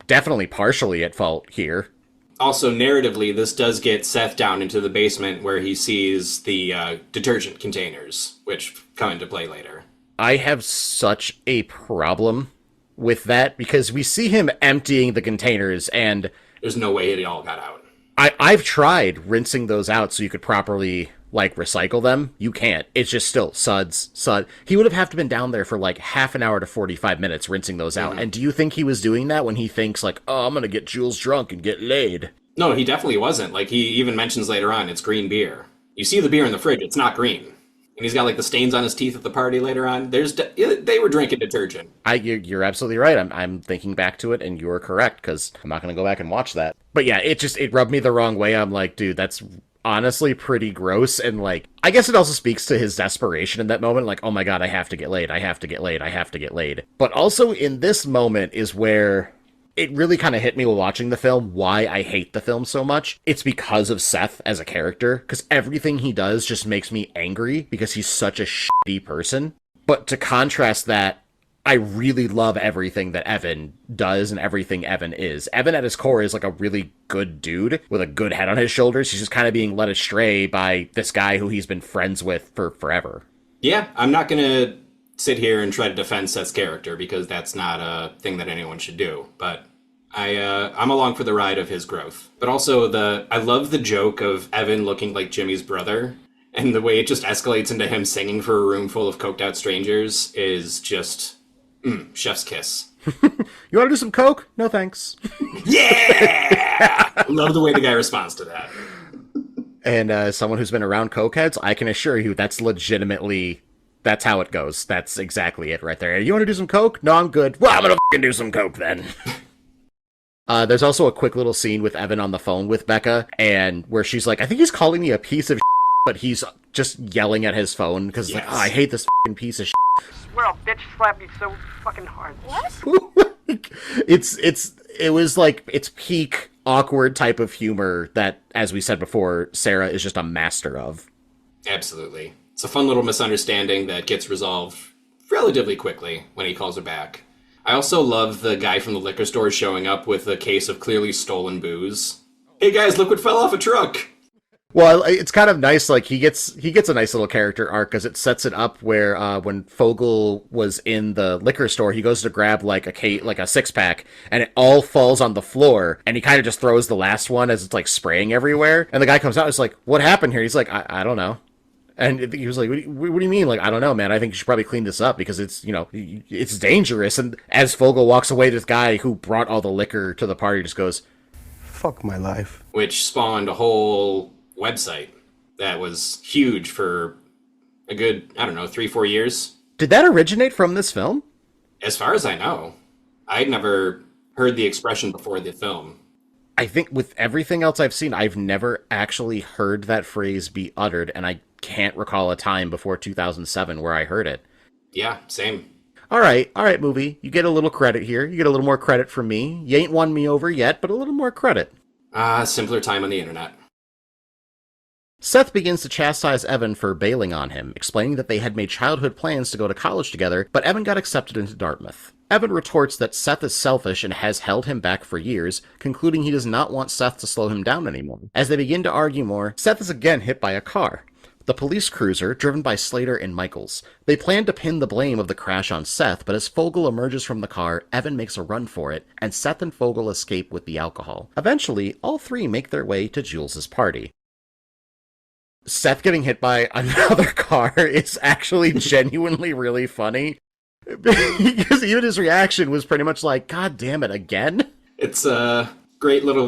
definitely partially at fault here. Also, narratively, this does get Seth down into the basement where he sees the detergent containers, which come into play later. I have such a problem with that, because we see him emptying the containers, and there's no way it all got out. I've tried rinsing those out so you could properly, like, recycle them. You can't. It's just still sud. He would have to been down there for like half an hour to 45 minutes rinsing those out. Mm-hmm. And do you think he was doing that when he thinks like, oh, I'm going to get Jules drunk and get laid? No, he definitely wasn't. Like, he even mentions later on, it's green beer. You see the beer in the fridge, it's not green. And he's got like the stains on his teeth at the party later on. They were drinking detergent. You're absolutely right. I'm thinking back to it, and you're correct, because I'm not going to go back and watch that. But yeah, it rubbed me the wrong way. I'm like, dude, that's honestly pretty gross. And like, I guess it also speaks to his desperation in that moment. Like, oh my god, I have to get laid. I have to get laid. I have to get laid. But also in this moment is where it really kind of hit me while watching the film why I hate the film so much. It's because of Seth as a character, because everything he does just makes me angry because he's such a shitty person. But to contrast that, I really love everything that Evan does and everything Evan is. Evan at his core is like a really good dude with a good head on his shoulders. He's just kind of being led astray by this guy who he's been friends with for forever. Yeah, I'm not going to sit here and try to defend Seth's character because that's not a thing that anyone should do. But I'm along for the ride of his growth. But also I love the joke of Evan looking like Jimmy's brother. And the way it just escalates into him singing for a room full of coked out strangers is just... chef's kiss. You want to do some coke? No thanks. Yeah! Love the way the guy responds to that. And as someone who's been around cokeheads, I can assure you that's legitimately, that's how it goes. That's exactly it right there. You want to do some coke? No, I'm good. Well, I'm gonna fucking do some coke then. There's also a quick little scene with Evan on the phone with Becca, and where she's like, I think he's calling me a piece of shit, but he's just yelling at his phone because like, oh, I hate this fucking piece of shit. Swear I'll bitch slap you so fucking hard. What? It was like it's peak awkward type of humor that, as we said before, Sarah is just a master of. Absolutely. It's a fun little misunderstanding that gets resolved relatively quickly when he calls her back. I also love the guy from the liquor store showing up with a case of clearly stolen booze. Hey guys, look what fell off a truck! Well, it's kind of nice, like, he gets a nice little character arc, because it sets it up where, when Fogel was in the liquor store, he goes to grab, like, a six-pack, and it all falls on the floor, and he kind of just throws the last one as it's, like, spraying everywhere, and the guy comes out and is like, what happened here? He's like, I don't know. And he was like, what do you mean? Like, I don't know, man. I think you should probably clean this up, because it's, it's dangerous. And as Fogel walks away, this guy who brought all the liquor to the party just goes, fuck my life. Which spawned a whole website that was huge for a good, 3-4 years. Did that originate from this film? As far as I know. I'd never heard the expression before the film. I think with everything else I've seen, I've never actually heard that phrase be uttered, and I can't recall a time before 2007 where I heard it. Yeah, same. All right, movie. You get a little credit here. You get a little more credit from me. You ain't won me over yet, but a little more credit. Simpler time on the internet. Seth begins to chastise Evan for bailing on him, explaining that they had made childhood plans to go to college together, but Evan got accepted into Dartmouth. Evan retorts that Seth is selfish and has held him back for years, concluding he does not want Seth to slow him down anymore. As they begin to argue more, Seth is again hit by a car. The police cruiser, driven by Slater and Michaels. They plan to pin the blame of the crash on Seth, but as Fogel emerges from the car, Evan makes a run for it, and Seth and Fogel escape with the alcohol. Eventually, all three make their way to Jules's party. Seth getting hit by another car is actually genuinely really funny. Because even his reaction was pretty much like, God damn it, again? It's a great little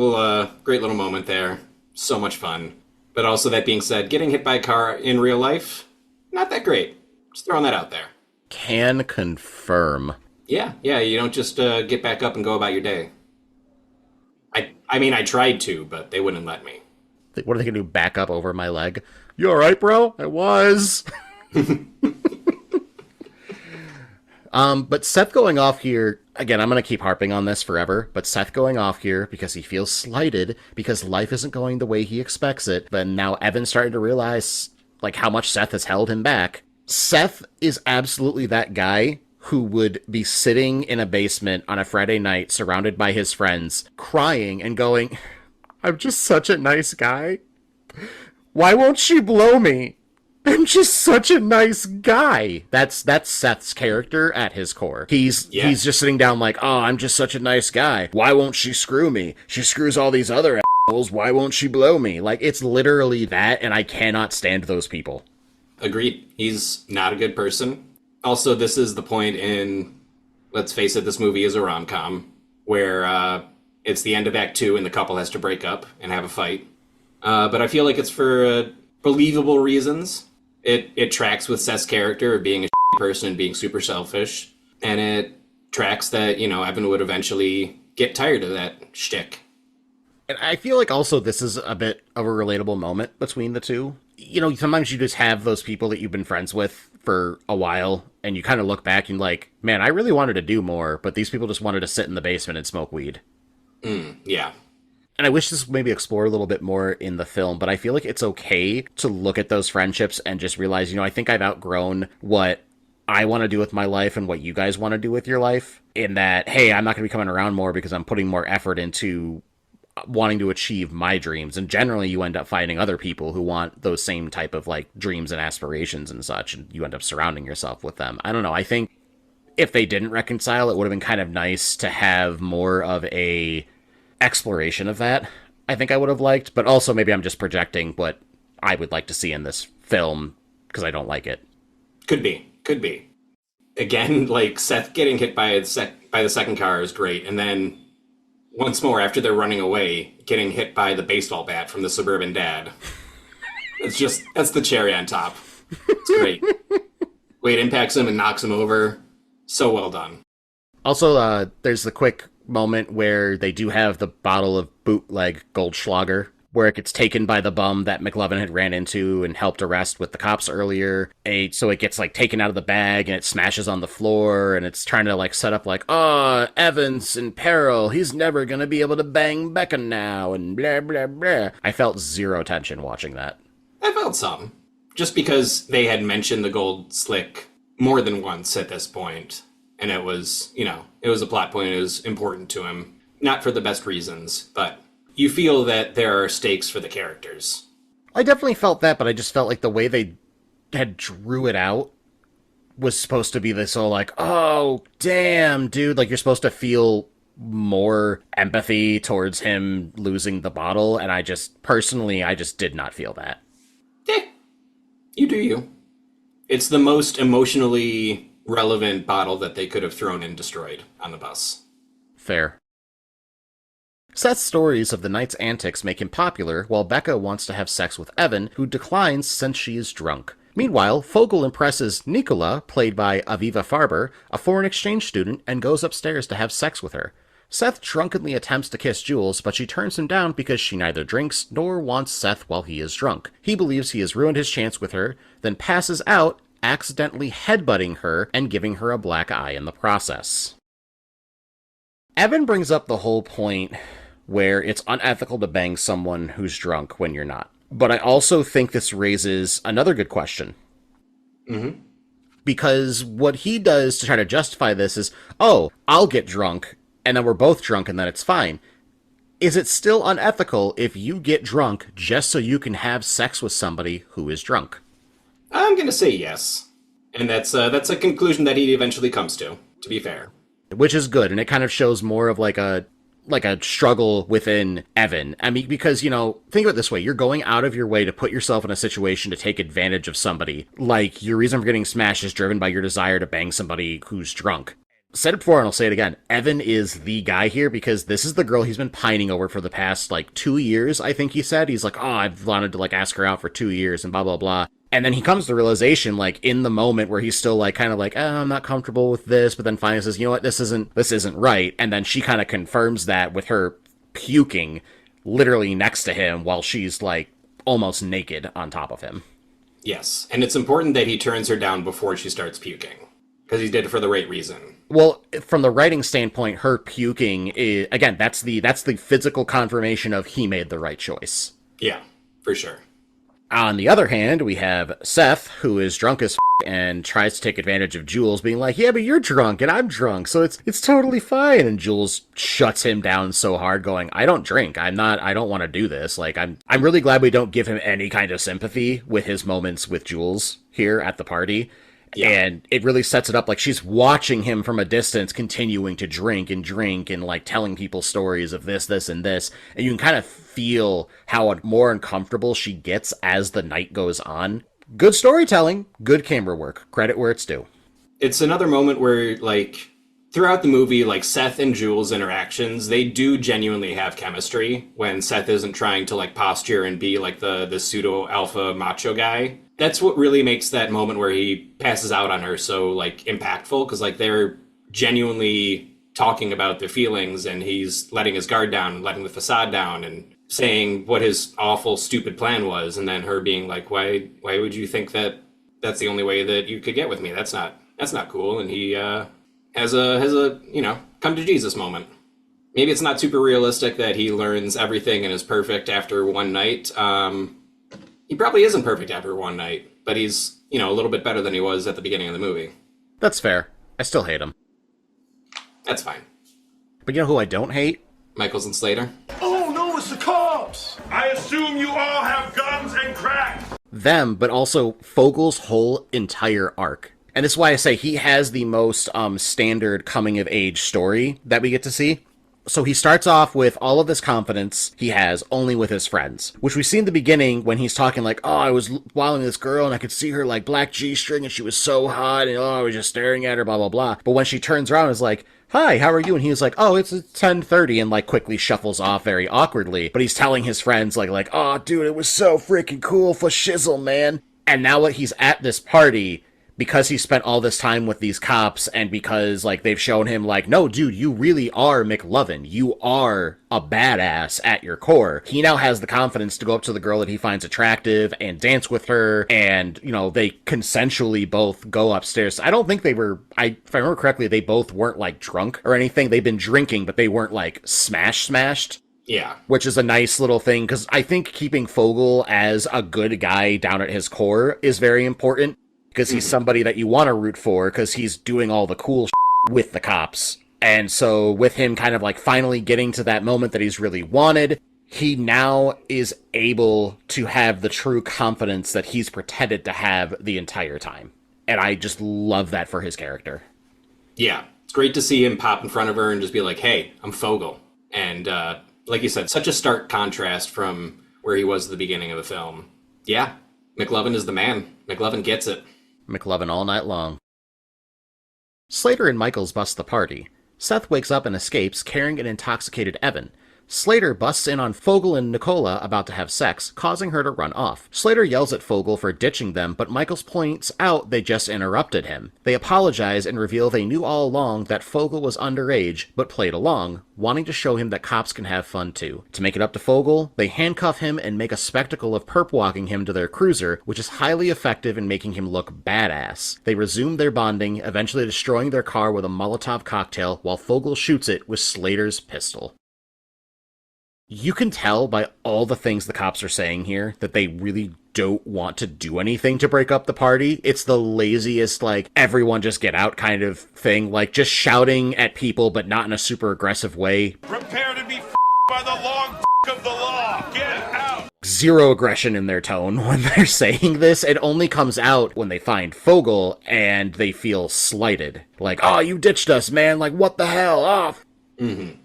moment there. So much fun. But also, that being said, getting hit by a car in real life, not that great. Just throwing that out there. Can confirm. Yeah, you don't just get back up and go about your day. I mean, I tried to, but they wouldn't let me. What are they going to do, back up over my leg? You alright, bro? I was. But Seth going off here, again, I'm going to keep harping on this forever, but Seth going off here because he feels slighted, because life isn't going the way he expects it, but now Evan's starting to realize, like, how much Seth has held him back. Seth is absolutely that guy who would be sitting in a basement on a Friday night surrounded by his friends, crying and going, I'm just such a nice guy. Why won't she blow me? I'm just such a nice guy. That's Seth's character at his core. He's just sitting down like, oh, I'm just such a nice guy. Why won't she screw me? She screws all these other assholes. Why won't she blow me? Like, it's literally that, and I cannot stand those people. Agreed. He's not a good person. Also, this is the point in, let's face it, this movie is a rom-com, where it's the end of Act 2 and the couple has to break up and have a fight. But I feel like it's for believable reasons. It tracks with Seth's character of being a person and being super selfish. And it tracks that, Evan would eventually get tired of that shtick. And I feel like also this is a bit of a relatable moment between the two. sometimes you just have those people that you've been friends with for a while, and you kind of look back and like, man, I really wanted to do more, but these people just wanted to sit in the basement and smoke weed. Yeah. And I wish this maybe explore a little bit more in the film, but I feel like it's okay to look at those friendships and just realize, I think I've outgrown what I want to do with my life and what you guys want to do with your life. In that, hey, I'm not going to be coming around more because I'm putting more effort into wanting to achieve my dreams. And generally you end up finding other people who want those same type of like dreams and aspirations and such, and you end up surrounding yourself with them. I don't know. I think if they didn't reconcile, it would have been kind of nice to have more of a exploration of that. I think I would have liked, but also maybe I'm just projecting what I would like to see in this film because I don't like it. Could be. Again, like Seth getting hit by the second car is great, and then once more after they're running away, getting hit by the baseball bat from the suburban dad. That's the cherry on top. It's great. Wade impacts him and knocks him over. So well done. Also, there's the quick moment where they do have the bottle of bootleg Goldschlager, where it gets taken by the bum that McLovin had ran into and helped arrest with the cops earlier. So it gets like taken out of the bag and it smashes on the floor, and it's trying to like set up like, oh, Evan's in peril. He's never going to be able to bang Becca now, and blah, blah, blah. I felt zero tension watching that. I felt some. Just because they had mentioned the gold slick more than once at this point, and it was, it was a plot point. It was important to him. Not for the best reasons, but you feel that there are stakes for the characters. I definitely felt that, but I just felt like the way they had drew it out was supposed to be this whole like, oh, damn, dude. Like, you're supposed to feel more empathy towards him losing the bottle, and I just did not feel that. You do you. It's the most emotionally relevant bottle that they could have thrown and destroyed on the bus. Fair. Seth's stories of the night's antics make him popular, while Becca wants to have sex with Evan, who declines since she is drunk. Meanwhile, Fogel impresses Nicola, played by Aviva Farber, a foreign exchange student, and goes upstairs to have sex with her. Seth drunkenly attempts to kiss Jules, but she turns him down because she neither drinks nor wants Seth while he is drunk. He believes he has ruined his chance with her, then passes out, accidentally headbutting her and giving her a black eye in the process. Evan brings up the whole point where it's unethical to bang someone who's drunk when you're not. But I also think this raises another good question. Mm-hmm. Because what he does to try to justify this is, oh, I'll get drunk, and then we're both drunk, and then it's fine. Is it still unethical if you get drunk just so you can have sex with somebody who is drunk? I'm going to say yes. And that's a conclusion that he eventually comes to be fair. Which is good, and it kind of shows more of like a struggle within Evan. I mean, because, think of it this way. You're going out of your way to put yourself in a situation to take advantage of somebody. Like, your reason for getting smashed is driven by your desire to bang somebody who's drunk. Said it before and I'll say it again. Evan is the guy here because this is the girl he's been pining over for the past, 2 years, I think he said. He's like, oh, I've wanted to, ask her out for 2 years and blah, blah, blah. And then he comes to the realization, in the moment where he's still, oh, I'm not comfortable with this, but then finally says, you know what, this isn't right. And then she kind of confirms that with her puking literally next to him while she's, almost naked on top of him. Yes, and it's important that he turns her down before she starts puking, because he did it for the right reason. Well, from the writing standpoint, her puking is, again, that's the physical confirmation of he made the right choice. Yeah, for sure. On the other hand, we have Seth, who is drunk as and tries to take advantage of Jules, being like, yeah, but you're drunk and I'm drunk, so it's totally fine. And Jules shuts him down so hard, going, I don't drink. I don't want to do this. I'm really glad we don't give him any kind of sympathy with his moments with Jules here at the party. Yeah. And it really sets it up she's watching him from a distance, continuing to drink and telling people stories of this, and this. And you can kind of feel how more uncomfortable she gets as the night goes on. Good storytelling, good camera work. Credit where it's due. It's another moment where, throughout the movie, Seth and Jules' interactions, they do genuinely have chemistry when Seth isn't trying to, posture and be, the pseudo-alpha macho guy. That's what really makes that moment where he passes out on her so, impactful, because, they're genuinely talking about their feelings, and he's letting his guard down, letting the facade down, and saying what his awful, stupid plan was, and then her being like, why would you think that that's the only way that you could get with me? That's not cool. And he has a come to Jesus moment. Maybe it's not super realistic that he learns everything and is perfect after one night. He probably isn't perfect after one night, but he's, a little bit better than he was at the beginning of the movie. That's fair. I still hate him. That's fine. But you know who I don't hate? Michaels and Slater. Oh no, it's the cops! I assume you all have guns and crack! Them, but also Fogel's whole entire arc. And this is why I say he has the most standard coming-of-age story that we get to see. So he starts off with all of this confidence he has only with his friends, which we see in the beginning when he's talking like, oh, I was following this girl and I could see her like black G-string and she was so hot and I was just staring at her, blah, blah, blah. But when she turns around, it's like, hi, how are you? And he was like, oh, it's 10:30 and like quickly shuffles off very awkwardly. But he's telling his friends like, oh, dude, it was so freaking cool for shizzle, man. And now that he's at this party, because he spent all this time with these cops and because, like, they've shown him, like, no, dude, you really are McLovin. You are a badass at your core. He now has the confidence to go up to the girl that he finds attractive and dance with her, and, they consensually both go upstairs. I don't think they were, if I remember correctly, they both weren't, like, drunk or anything. They've been drinking, but they weren't, like, smashed. Yeah. Which is a nice little thing, because I think keeping Fogel as a good guy down at his core is very important. Because he's somebody that you want to root for, because he's doing all the cool shit with the cops. And so with him kind of like finally getting to that moment that he's really wanted, he now is able to have the true confidence that he's pretended to have the entire time. And I just love that for his character. Yeah, it's great to see him pop in front of her and just be like, hey, I'm Fogel. And like you said, such a stark contrast from where he was at the beginning of the film. Yeah, McLovin is the man. McLovin gets it. McLovin all night long. Slater and Michaels bust the party. Seth wakes up and escapes, carrying an intoxicated Evan. Slater busts in on Fogel and Nicola about to have sex, causing her to run off. Slater yells at Fogel for ditching them, but Michaels points out they just interrupted him. They apologize and reveal they knew all along that Fogel was underage, but played along, wanting to show him that cops can have fun too. To make it up to Fogel, they handcuff him and make a spectacle of perp walking him to their cruiser, which is highly effective in making him look badass. They resume their bonding, eventually destroying their car with a Molotov cocktail while Fogel shoots it with Slater's pistol. You can tell by all the things the cops are saying here that they really don't want to do anything to break up the party. It's the laziest, like, everyone just get out kind of thing. Like, just shouting at people, but not in a super aggressive way. Prepare to be by the long of the law. Get out. Zero aggression in their tone when they're saying this. It only comes out when they find Fogel and they feel slighted. Like, oh, you ditched us, man. Like, what the hell? Oh.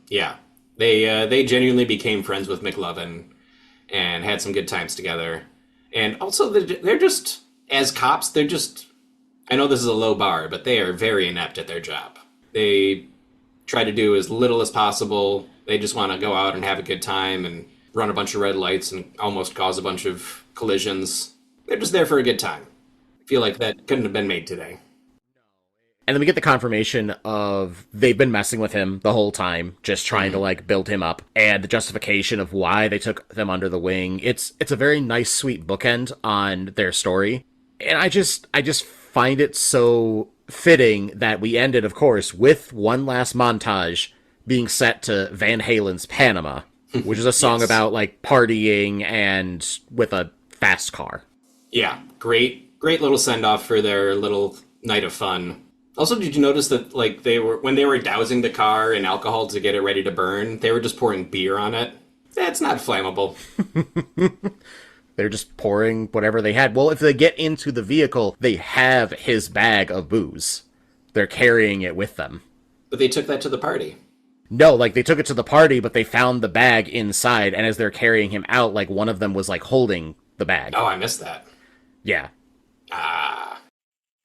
Yeah. They genuinely became friends with McLovin and had some good times together. And also, they're just, as cops, they're just, I know this is a low bar, but they are very inept at their job. They try to do as little as possible. They just want to go out and have a good time and run a bunch of red lights and almost cause a bunch of collisions. They're just there for a good time. I feel like that couldn't have been made today. And then we get the confirmation of they've been messing with him the whole time, just trying to, like, build him up, and the justification of why they took them under the wing. It's a very nice, sweet bookend on their story. And I just find it so fitting that we ended, of course, with one last montage being set to Van Halen's Panama, which is a song about, like, partying and with a fast car. Yeah, great little send-off for their little night of fun. Also, did you notice that, like, when they were dousing the car in alcohol to get it ready to burn, they were just pouring beer on it? That's not flammable. They're just pouring whatever they had. Well, if they get into the vehicle, they have his bag of booze. They're carrying it with them. But they took that to the party. No, like, they took it to the party, but they found the bag inside, and as they're carrying him out, like, one of them was, like, holding the bag. Oh, I missed that. Yeah.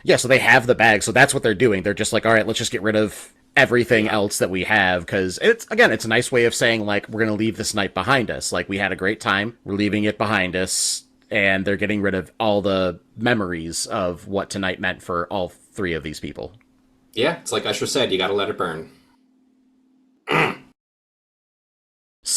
Yeah, so they have the bag, so that's what they're doing. They're just like, all right, let's just get rid of everything else that we have, because it's a nice way of saying, like, we're going to leave this night behind us. Like, we had a great time, we're leaving it behind us, and they're getting rid of all the memories of what tonight meant for all three of these people. Yeah, it's like Usher said, you gotta let it burn.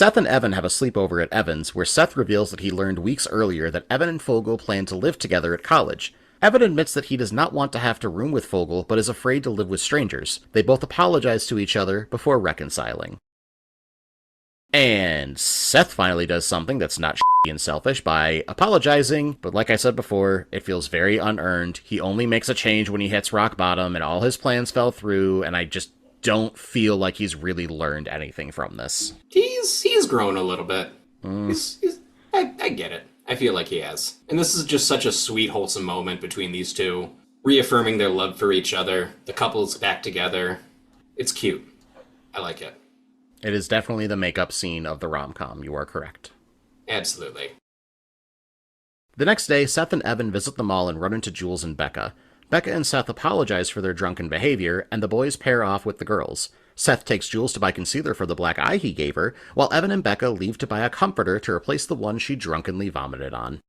Seth and Evan have a sleepover at Evan's, where Seth reveals that he learned weeks earlier that Evan and Fogel plan to live together at college. Evan admits that he does not want to have to room with Fogel, but is afraid to live with strangers. They both apologize to each other before reconciling. And Seth finally does something that's not shitty and selfish by apologizing, but like I said before, it feels very unearned. He only makes a change when he hits rock bottom, and all his plans fell through, and I just don't feel like he's really learned anything from this. He's grown a little bit. I get it. I feel like he has. And this is just such a sweet, wholesome moment between these two, reaffirming their love for each other. The couple's back together. It's cute. I like it. It is definitely the makeup scene of the rom-com, you are correct. Absolutely. The next day, Seth and Evan visit the mall and run into Jules and Becca. Becca and Seth apologize for their drunken behavior, and the boys pair off with the girls. Seth takes Jules to buy concealer for the black eye he gave her, while Evan and Becca leave to buy a comforter to replace the one she drunkenly vomited on.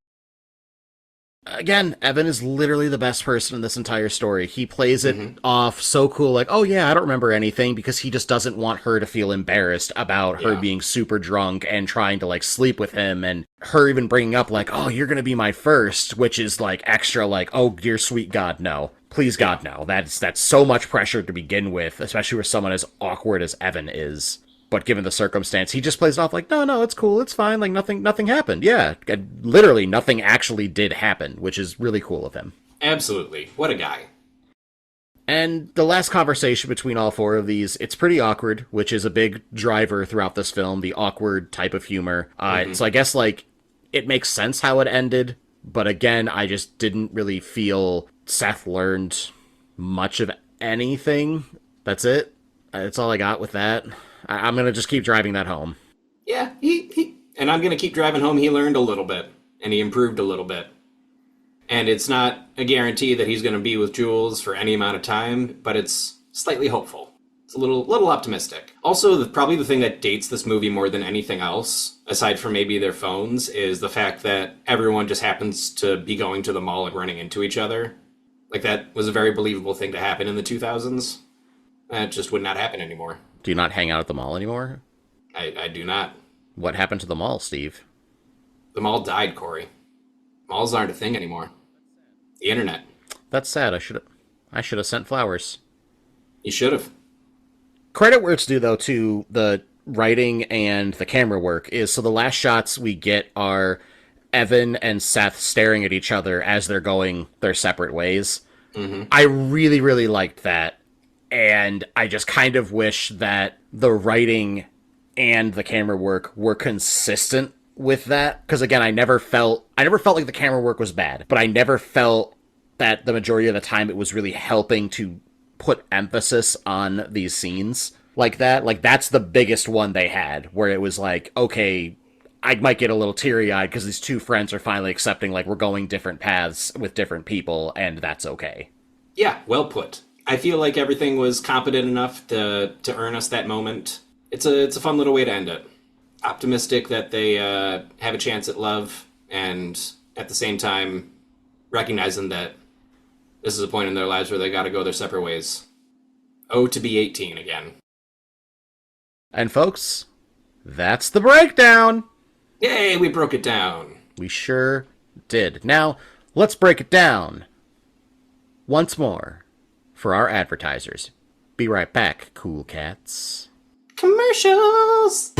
Again, Evan is literally the best person in this entire story. He plays it off so cool, like, oh yeah, I don't remember anything, because he just doesn't want her to feel embarrassed about her being super drunk and trying to, like, sleep with him, and her even bringing up, like, oh, you're gonna be my first, which is, like, extra, like, oh, dear sweet God, no. Please, God, no. That's so much pressure to begin with, especially with someone as awkward as Evan is. But given the circumstance, he just plays it off like, no, it's cool, it's fine, like, nothing happened. Yeah, literally nothing actually did happen, which is really cool of him. Absolutely. What a guy. And the last conversation between all four of these, it's pretty awkward, which is a big driver throughout this film, the awkward type of humor. So I guess, like, it makes sense how it ended, but again, I just didn't really feel Seth learned much of anything. That's it. That's all I got with that. I'm going to just keep driving that home. Yeah, and I'm going to keep driving home. He learned a little bit, and he improved a little bit. And it's not a guarantee that he's going to be with Jules for any amount of time, but it's slightly hopeful. It's a little optimistic. Also, probably the thing that dates this movie more than anything else, aside from maybe their phones, is the fact that everyone just happens to be going to the mall and running into each other. Like, that was a very believable thing to happen in the 2000s. That just would not happen anymore. Do you not hang out at the mall anymore? I do not. What happened to the mall, Steve? The mall died, Cory. Malls aren't a thing anymore. The internet. That's sad. I should have sent flowers. You should have. Credit where it's due, though, to the writing and the camera work is, so the last shots we get are Evan and Seth staring at each other as they're going their separate ways. I really, really liked that. And I just kind of wish that the writing and the camera work were consistent with that. Because again, I never felt like the camera work was bad, but I never felt that the majority of the time it was really helping to put emphasis on these scenes like that. Like, that's the biggest one they had, where it was like, okay, I might get a little teary-eyed because these two friends are finally accepting, like, we're going different paths with different people, and that's okay. Yeah, well put. I feel like everything was competent enough to earn us that moment. It's a fun little way to end it. Optimistic that they have a chance at love, and at the same time recognizing that this is a point in their lives where they got to go their separate ways. Oh, to be 18 again. And folks, that's the breakdown. Yay, we broke it down. We sure did. Now, let's break it down once more for our advertisers. Be right back, cool cats. Commercials!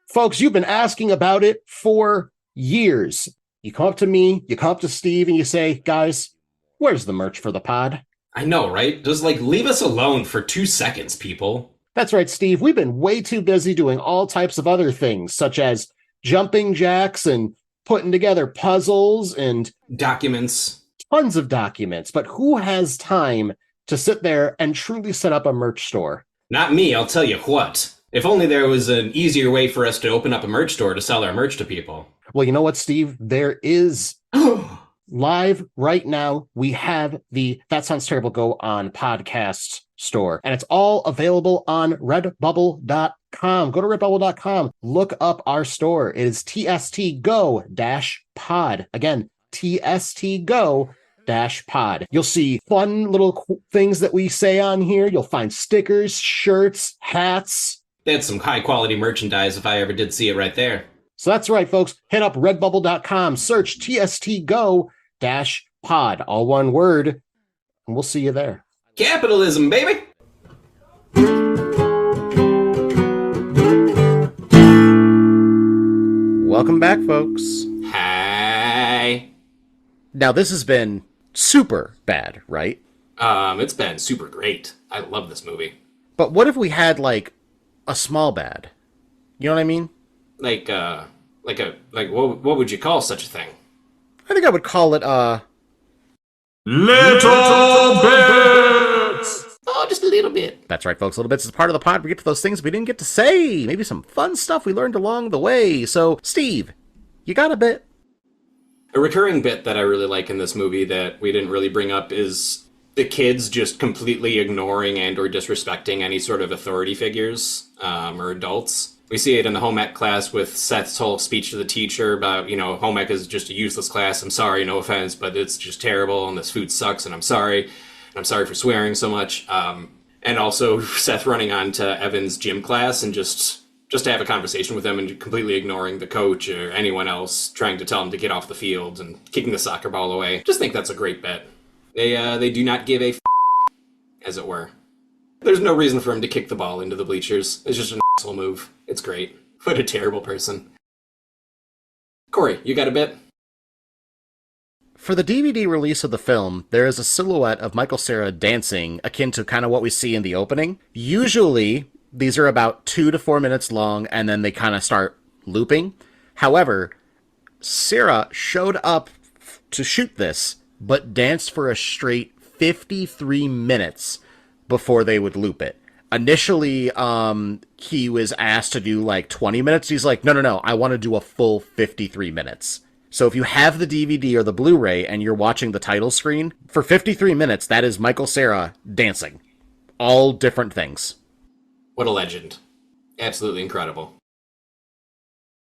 Folks, you've been asking about it for years. You come up to me, you come up to Steve, and you say, guys, where's the merch for the pod? I know, right? Just, like, leave us alone for 2 seconds, people. That's right, Steve. We've been way too busy doing all types of other things, such as jumping jacks and putting together puzzles and documents. Tons of documents. But who has time to sit there and truly set up a merch store? Not me, I'll tell you what. If only there was an easier way for us to open up a merch store to sell our merch to people. Well, you know what, Steve? There is. Live right now, we have the That Sounds Terrible Go On podcast store, and it's all available on redbubble.com. Go to redbubble.com, look up our store. It is TSTGo-pod. Again, TSTGo-pod. You'll see fun little things that we say on here. You'll find stickers, shirts, hats, That's some high quality merchandise if I ever did see it right there. So that's right, folks. Hit up redbubble.com, search TSTGo-pod, all one word, and we'll see you there. Capitalism, baby! Welcome back, folks. Hi. Now, this has been super bad, right? It's been super great. I love this movie. But what if we had, like, a small bad? You know what I mean? Like what would you call such a thing? I think I would call it, Little bits! Oh, just a little bit. That's right, folks. Little Bits is part of the pod. We get to those things we didn't get to say. Maybe some fun stuff we learned along the way. So, Steve, you got a bit? A recurring bit that I really like in this movie that we didn't really bring up is the kids just completely ignoring and or disrespecting any sort of authority figures or adults. We see it in the home ec class with Seth's whole speech to the teacher about, home ec is just a useless class. I'm sorry, no offense, but it's just terrible and this food sucks and I'm sorry. And I'm sorry for swearing so much. And also Seth running on to Evan's gym class and just to have a conversation with him and completely ignoring the coach or anyone else trying to tell him to get off the field and kicking the soccer ball away. Just think that's a great bit. They do not give a as it were. There's no reason for him to kick the ball into the bleachers. It's just an asshole move. It's great. What a terrible person. Cory, you got a bit? For the DVD release of the film, there is a silhouette of Michael Cera dancing akin to kind of what we see in the opening. Usually, these are about 2 to 4 minutes long, and then they kind of start looping. However, Cera showed up to shoot this, but danced for a straight 53 minutes before they would loop it. Initially, he was asked to do like 20 minutes. He's like, no, I want to do a full 53 minutes. So if you have the DVD or the Blu-ray and you're watching the title screen, for 53 minutes, that is Michael Cera dancing. All different things. What a legend. Absolutely incredible.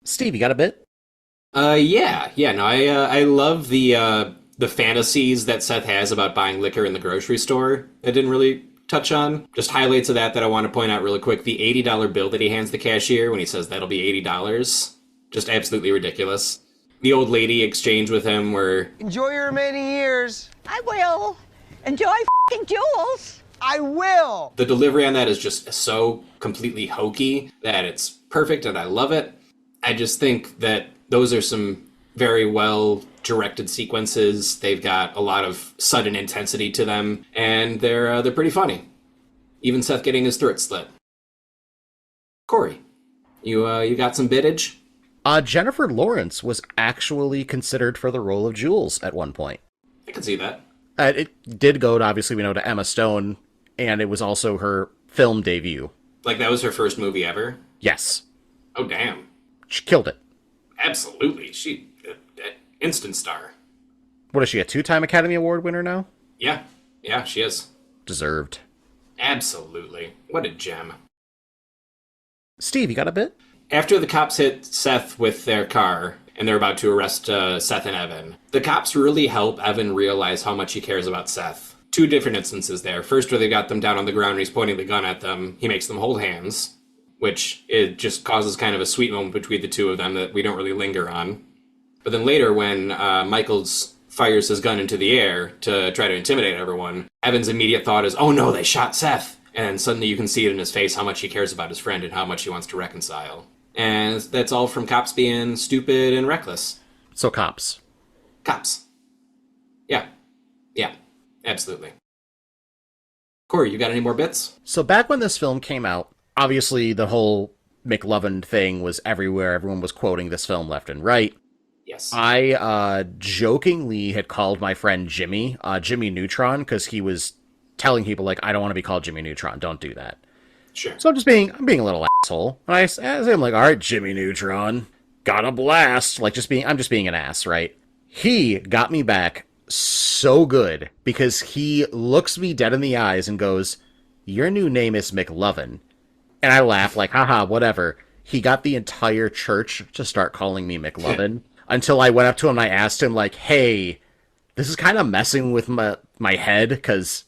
Steve, you got a bit? I love the fantasies that Seth has about buying liquor in the grocery store. I didn't really touch on. Just highlights of that I want to point out really quick. The $80 bill that he hands the cashier when he says that'll be $80. Just absolutely ridiculous. The old lady exchange with him where... Enjoy your remaining years. I will. Enjoy f***ing Jules. I will. The delivery on that is just so completely hokey that it's perfect and I love it. I just think that those are some very well directed sequences. They've got a lot of sudden intensity to them, and they're pretty funny. Even Seth getting his throat slit. Cory, you got some bitage? Jennifer Lawrence was actually considered for the role of Jules at one point. I can see that. It did go to, obviously, we know, to Emma Stone, and it was also her film debut. Like, that was her first movie ever? Yes. Oh, damn. She killed it. Absolutely. She, instant star. What is she, a 2-time Academy Award winner now? Yeah, she is. Deserved. Absolutely. What a gem. Steve, you got a bit? After the cops hit Seth with their car, and they're about to arrest Seth and Evan, the cops really help Evan realize how much he cares about Seth. 2 different instances there. First, where they got them down on the ground and he's pointing the gun at them, he makes them hold hands, which it just causes kind of a sweet moment between the two of them that we don't really linger on. But then later, when Michaels fires his gun into the air to try to intimidate everyone, Evan's immediate thought is, oh no, they shot Seth! And suddenly you can see it in his face how much he cares about his friend and how much he wants to reconcile. And that's all from cops being stupid and reckless. So cops. Cops. Yeah, absolutely. Cory, you got any more bits? So back when this film came out, obviously the whole McLovin thing was everywhere. Everyone was quoting this film left and right. Yes. I jokingly had called my friend Jimmy Neutron, because he was telling people, like, I don't want to be called Jimmy Neutron. Don't do that. Sure. So I'm being a little asshole. And I'm like, all right, Jimmy Neutron, got a blast. Like, I'm just being an ass, right? He got me back so good because he looks me dead in the eyes and goes, your new name is McLovin. And I laugh like, haha, whatever. He got the entire church to start calling me McLovin until I went up to him and I asked him, like, hey, this is kind of messing with my head because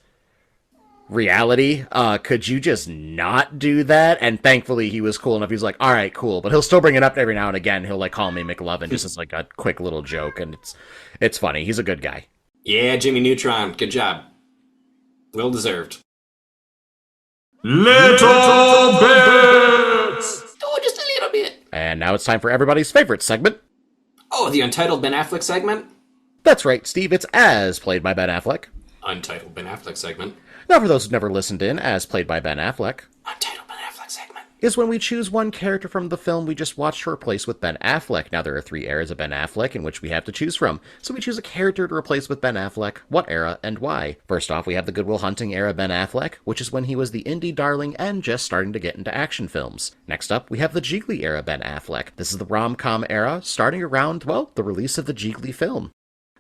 reality, could you just not do that? And thankfully he was cool enough. He was like, all right, cool. But he'll still bring it up every now and again. He'll like call me McLovin just as like a quick little joke. And it's funny. He's a good guy. Yeah, Jimmy Neutron. Good job. Well deserved. Little bits! Oh, just a little bit. And now it's time for everybody's favorite segment. Oh, the Untitled Ben Affleck segment? That's right, Steve. It's As Played by Ben Affleck. Untitled Ben Affleck segment. Now, for those who've never listened in, As Played by Ben Affleck Untitled Ben Affleck segment is when we choose one character from the film we just watched to replace with Ben Affleck. Now, there are 3 eras of Ben Affleck in which we have to choose from, so we choose a character to replace with Ben Affleck, what era, and why. First off, we have the Good Will Hunting era Ben Affleck, which is when he was the indie darling and just starting to get into action films. Next up, we have the Jiggly era Ben Affleck. This is the rom-com era, starting around, well, the release of the Jiggly film.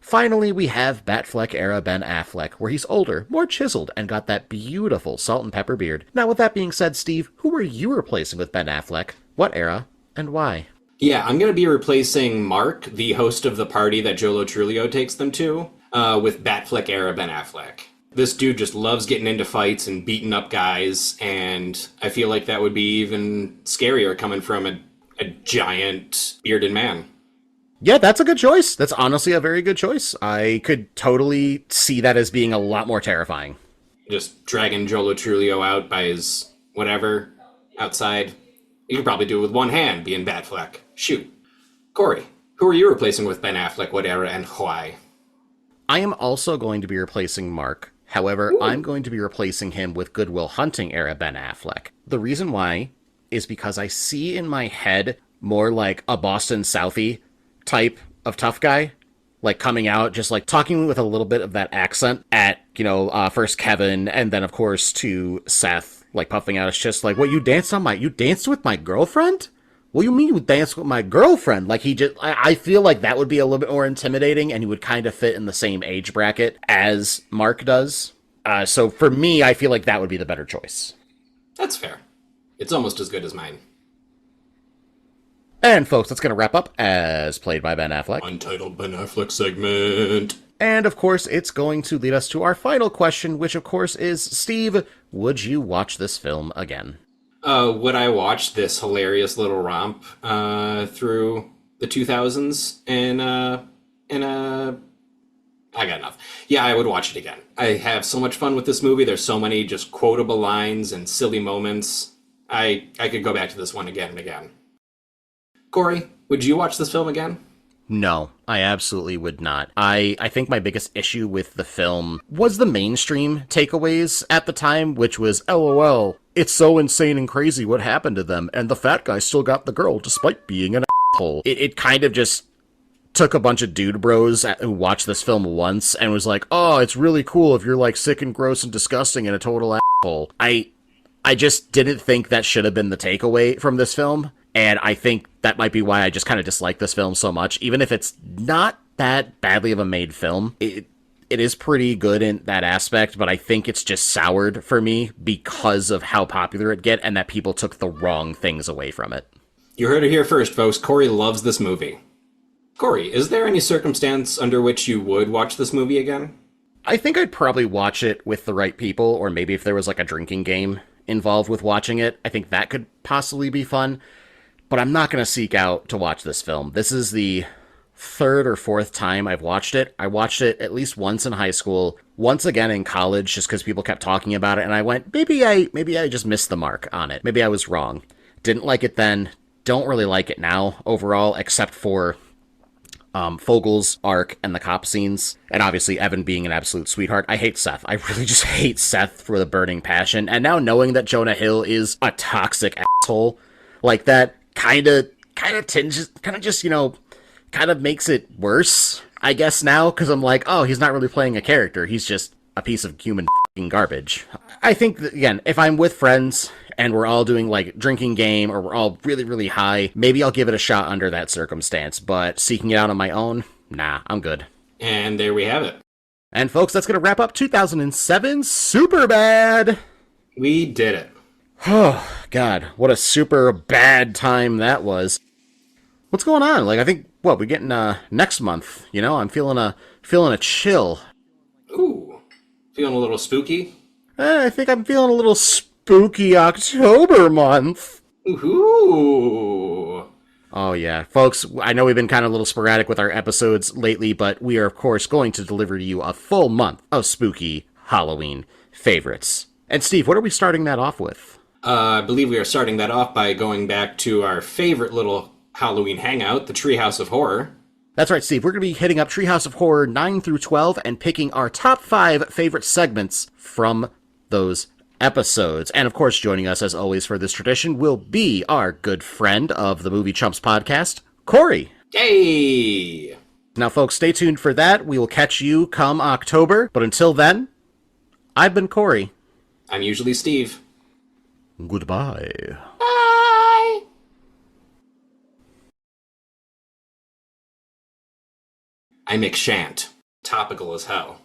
Finally, we have Batfleck-era Ben Affleck, where he's older, more chiseled, and got that beautiful salt and pepper beard. Now, with that being said, Steve, who are you replacing with Ben Affleck? What era? And why? Yeah, I'm going to be replacing Mark, the host of the party that Jolo Trulio takes them to, with Batfleck-era Ben Affleck. This dude just loves getting into fights and beating up guys, and I feel like that would be even scarier coming from a giant bearded man. Yeah, that's a good choice. That's honestly a very good choice. I could totally see that as being a lot more terrifying. Just dragging Jolo Trulio out by his whatever outside. You could probably do it with one hand, being Batfleck. Shoot. Cory, who are you replacing with Ben Affleck, what era, and why? I am also going to be replacing Mark. However, I'm going to be replacing him with Good Will Hunting era Ben Affleck. The reason why is because I see in my head more like a Boston Southie type of tough guy, like coming out, just like talking with a little bit of that accent at, first Kevin, and then of course to Seth, like puffing out his chest, like, what, you danced with my girlfriend? What do you mean you danced with my girlfriend? Like, I feel like that would be a little bit more intimidating, and he would kind of fit in the same age bracket as Mark does. So for me, I feel like that would be the better choice. That's fair. It's almost as good as mine. And folks, that's going to wrap up As Played by Ben Affleck. Untitled Ben Affleck segment. And of course, it's going to lead us to our final question, which of course is, Steve, would you watch this film again? Would I watch this hilarious little romp through the 2000s I got enough. Yeah, I would watch it again. I have so much fun with this movie. There's so many just quotable lines and silly moments. I could go back to this one again and again. Cory, would you watch this film again? No, I absolutely would not. I think my biggest issue with the film was the mainstream takeaways at the time, which was, LOL, it's so insane and crazy what happened to them, and the fat guy still got the girl despite being an asshole. It kind of just took a bunch of dude bros who watched this film once and was like, oh, it's really cool if you're like sick and gross and disgusting and a total asshole. I just didn't think that should have been the takeaway from this film. And I think that might be why I just kind of dislike this film so much. Even if it's not that badly of a made film, it is pretty good in that aspect, but I think it's just soured for me because of how popular it get and that people took the wrong things away from it. You heard it here first, folks. Cory loves this movie. Cory, is there any circumstance under which you would watch this movie again? I think I'd probably watch it with the right people, or maybe if there was like a drinking game involved with watching it, I think that could possibly be fun. But I'm not going to seek out to watch this film. This is the 3rd or 4th time I've watched it. I watched it at least once in high school, once again in college, just because people kept talking about it, and I went, maybe I just missed the mark on it. Maybe I was wrong. Didn't like it then. Don't really like it now overall, except for Fogel's arc and the cop scenes, and obviously Evan being an absolute sweetheart. I hate Seth. I really just hate Seth for the burning passion. And now knowing that Jonah Hill is a toxic asshole, like that kind of makes it worse, I guess, now, because I'm like, oh, he's not really playing a character. He's just a piece of human garbage. I think that, again, if I'm with friends and we're all doing like drinking game or we're all really, really high, maybe I'll give it a shot under that circumstance, but seeking it out on my own, nah, I'm good. And there we have it. And folks, that's going to wrap up 2007 Superbad. We did it. Oh, God, what a super bad time that was. What's going on? Like, I think, we're getting next month, I'm feeling a chill. Ooh, feeling a little spooky? I think I'm feeling a little spooky October month. Ooh. Oh, yeah. Folks, I know we've been kind of a little sporadic with our episodes lately, but we are, of course, going to deliver to you a full month of spooky Halloween favorites. And Steve, what are we starting that off with? I believe we are starting that off by going back to our favorite little Halloween hangout, the Treehouse of Horror. That's right, Steve. We're going to be hitting up Treehouse of Horror 9 through 12 and picking our top 5 favorite segments from those episodes. And of course, joining us as always for this tradition will be our good friend of the Movie Chumps podcast, Cory. Hey! Now, folks, stay tuned for that. We will catch you come October. But until then, I've been Cory. I'm usually Steve. Goodbye. Bye! I McShant. Topical as hell.